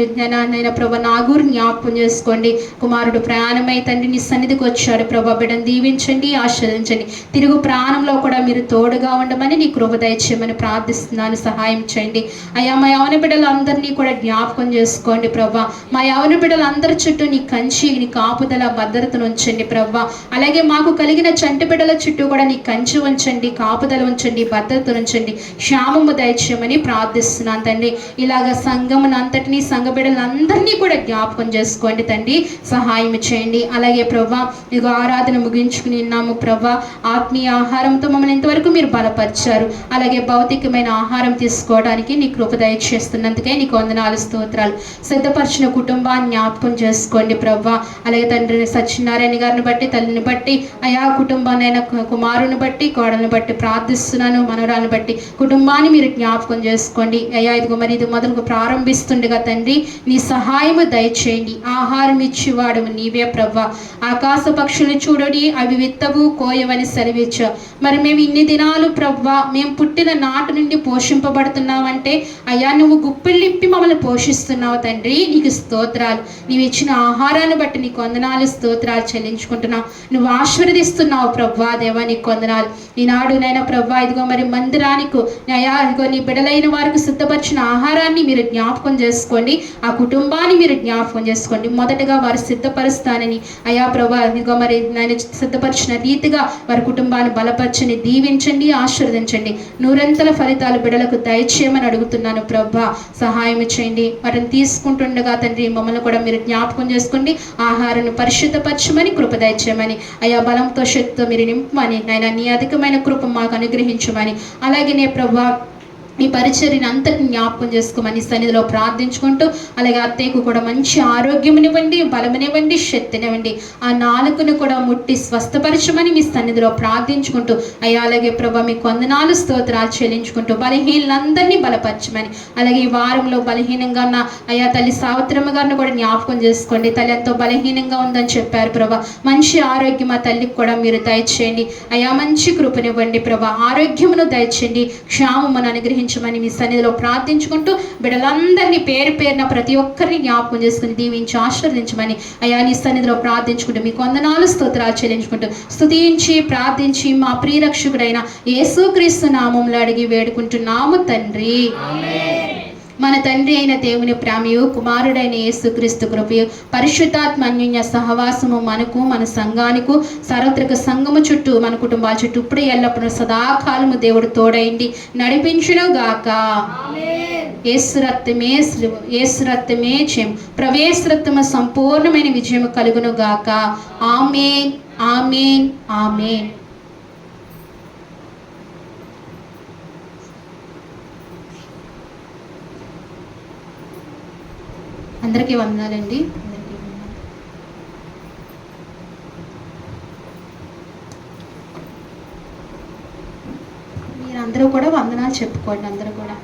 నైనా ప్రభా నాగూరు జ్ఞాపకం చేసుకోండి. కుమారుడు ప్రయాణమై తండ్రి నీ సన్నిధికి వచ్చాడు ప్రభా. బిడ్డను దీవించండి, ఆశీర్వదించండి. తిరుగు ప్రాణంలో కూడా మీరు తోడుగా ఉండమని నీ కృప దయచేయమని ప్రార్థిస్తున్నాను. సహాయం చేయండి అయ్యా. మా యవన బిడ్డలందరినీ కూడా జ్ఞాపకం చేసుకోండి ప్రభా. మా యవన బిడ్డలందరి చుట్టూ నీ కంచి, నీ కాపుదల, భద్రతను ఉంచండి ప్రభా. అలాగే మాకు కలిగిన చంటి బిడ్డల చుట్టూ కూడా నీ కంచి ఉంచండి, కాపుదల ఉంచండి, భద్రతను ఉంచండి, క్షేమము దయచేయమని ప్రార్థిస్తున్నాను తండ్రి. ఇలాగ సంఘమును అంతటినీ, సంఘ బిడ్డలందరినీ కూడా జ్ఞాపకం చేసుకోండి తండ్రి. సహాయం చేయండి. అలాగే ప్రభా ఇదిగో ఆరాధన ముగించుకుని ఉన్నాము ప్రభా. ఆత్మీయ ఆహారంతో మమ్మల్ని ఇంతవరకు మీరు బలపరిచారు. అలాగే భౌతికమైన ఆహారం తీసుకోవడానికి నీ కృప దయచేస్తున్నందుకే నీకు వందనాలు, స్తోత్రాలు. సిద్ధపరిచిన కుటుంబాన్ని జ్ఞాపకం చేసుకోండి ప్రభా. అలాగే తండ్రిని సత్యనారాయణ గారిని బట్టి, తల్లిని బట్టి, అయా కుటుంబాన్నైనా కుమారుని బట్టి, కోడలను బట్టి ప్రార్థిస్తున్నాను. మనవరాలను బట్టి కుటుంబాన్ని మీరు జ్ఞాపకం చేసుకోండి అయ్యా. ఇదిగో మరి ఇది మొదలు ప్రారంభిస్తుండగా తండ్రి నీ సహాయము దయచేయండి. ఆహారం ఇచ్చేవాడు నీవే ప్రభా. ఆకాశ పక్షులు చూడడి, అవి విత్తవు కోయవని సెలవిచ్చావు. మరి మేము ఇన్ని దినాలు ప్రభా మేము పుట్టిన నాటి నుండి పోషింపబడుతున్నామంటే అయ్యా నువ్వు గుప్పిళ్ళిప్పి మమ్మల్ని పోషిస్తున్నావు తండ్రి. నీకు స్తోత్రాలు. నీవు ఇచ్చిన ఆహారాన్ని బట్టి నీకు వందనాలు, స్తోత్రాలు చెల్లించుకుంటున్నావు. నువ్వు ఆశీర్వదిస్తున్నావు ప్రభా. దేవా నీకు వందనాలు. ఈనాడు నైనా ప్రభా ఇదిగో మరి మందిరానికి అయ్యా ఇదిగో నీ బిడలైన వారికి సిద్ధపరిచిన ఆహారాన్ని మీరు జ్ఞాపకం చేసుకోండి. ఆ కుటుంబాన్ని మీరు జ్ఞాపకం చేసుకోండి. మొదటగా వారు సిద్ధపరుస్తానని అయ్యా ప్రభా ఇదిగో మరి నేను సిద్ధపరిచిన రీతిగా వారి కుటుంబాన్ని బలపరచని, దీవించండి, ఆశీర్వదించండి. నూరంతల ఫలితాలు బిడలకు దయచేయమని అడుగుతున్నాను ప్రభా. సహాయం చేయండి. వాటిని తీసుకుంటుండగా తండ్రి మమ్మల్ని కూడా మీరు జ్ఞాపకం చేసుకోండి. ఆహారాన్ని పరిశుద్ధపరచమని, కృప దయచేయమని, అయ్యా బలంతో, శక్తితో మీరు నింపమని, నాయన నీ అధికమైన కృప మాకు అనుగ్రహించమని, అలాగనే ప్రభా ఈ పరిచర్యను అంతటిని జ్ఞాపకం చేసుకోమని సన్నిధిలో ప్రార్థించుకుంటూ, అలాగే అత్తయ్యకు కూడా మంచి ఆరోగ్యమునివ్వండి, బలమునివ్వండి, శక్తినివ్వండి. ఆ నాలుకను కూడా ముట్టి స్వస్థపరచమని మీ సన్నిధిలో ప్రార్థించుకుంటూ అయ్యా అలాగే ప్రభా మీకు వందనాలు, స్తోత్రాలు చెల్లించుకుంటూ బలహీనులందరినీ బలపరచమని, అలాగే ఈ వారంలో బలహీనంగా ఉన్న అయ్యా తల్లి సావిత్రమ్మ గారిని కూడా జ్ఞాపకం చేసుకోండి. తల్లి ఎంతో బలహీనంగా ఉందని చెప్పారు ప్రభా. మంచి ఆరోగ్యం ఆ తల్లికి కూడా మీరు దయచేయండి అయ్యా. మంచి కృపనివ్వండి ప్రభా. ఆరోగ్యమును దయచేయండి, క్షేమమును అనుగ్రహించమని మీ సన్నిధిలో ప్రార్థించుకుంటూ బిడ్డలందరినీ పేరు పేరున ప్రతి ఒక్కరిని జ్ఞాపకం చేసుకుని దీవించి ఆశీర్వదించమని అయ్యా నీ సన్నిధిలో ప్రార్థించుకుంటూ మీకు వందనాలు, స్తోత్రాలు చెల్లించుకుంటూ స్తుతించి ప్రార్థించి మా ప్రియరక్షకుడైన యేసుక్రీస్తు నామములో అడిగి వేడుకుంటున్నాము తండ్రి. మన తండ్రి అయిన దేవుని ప్రేమయు, కుమారుడైన యేసుక్రీస్తు కృపయు, పరిశుద్ధాత్మ అన్యోన్య సహవాసము మనకు, మన సంఘానికి, సార్వత్రిక సంఘము చుట్టూ, మన కుటుంబాల చుట్టూ ఇప్పుడు ఎల్లప్పుడూ సదాకాలము దేవుడు తోడైండి నడిపించును గాక. యేసు రక్తమే జయం, ప్రవేశ రక్తము సంపూర్ణమైన విజయము కలుగును గాక. ఆమేన్, ఆమేన్, ఆమేన్. అందరికీ వందనాలండి. మీరందరూ కూడా వందనాలు చెప్పుకోండి. అందరూ కూడా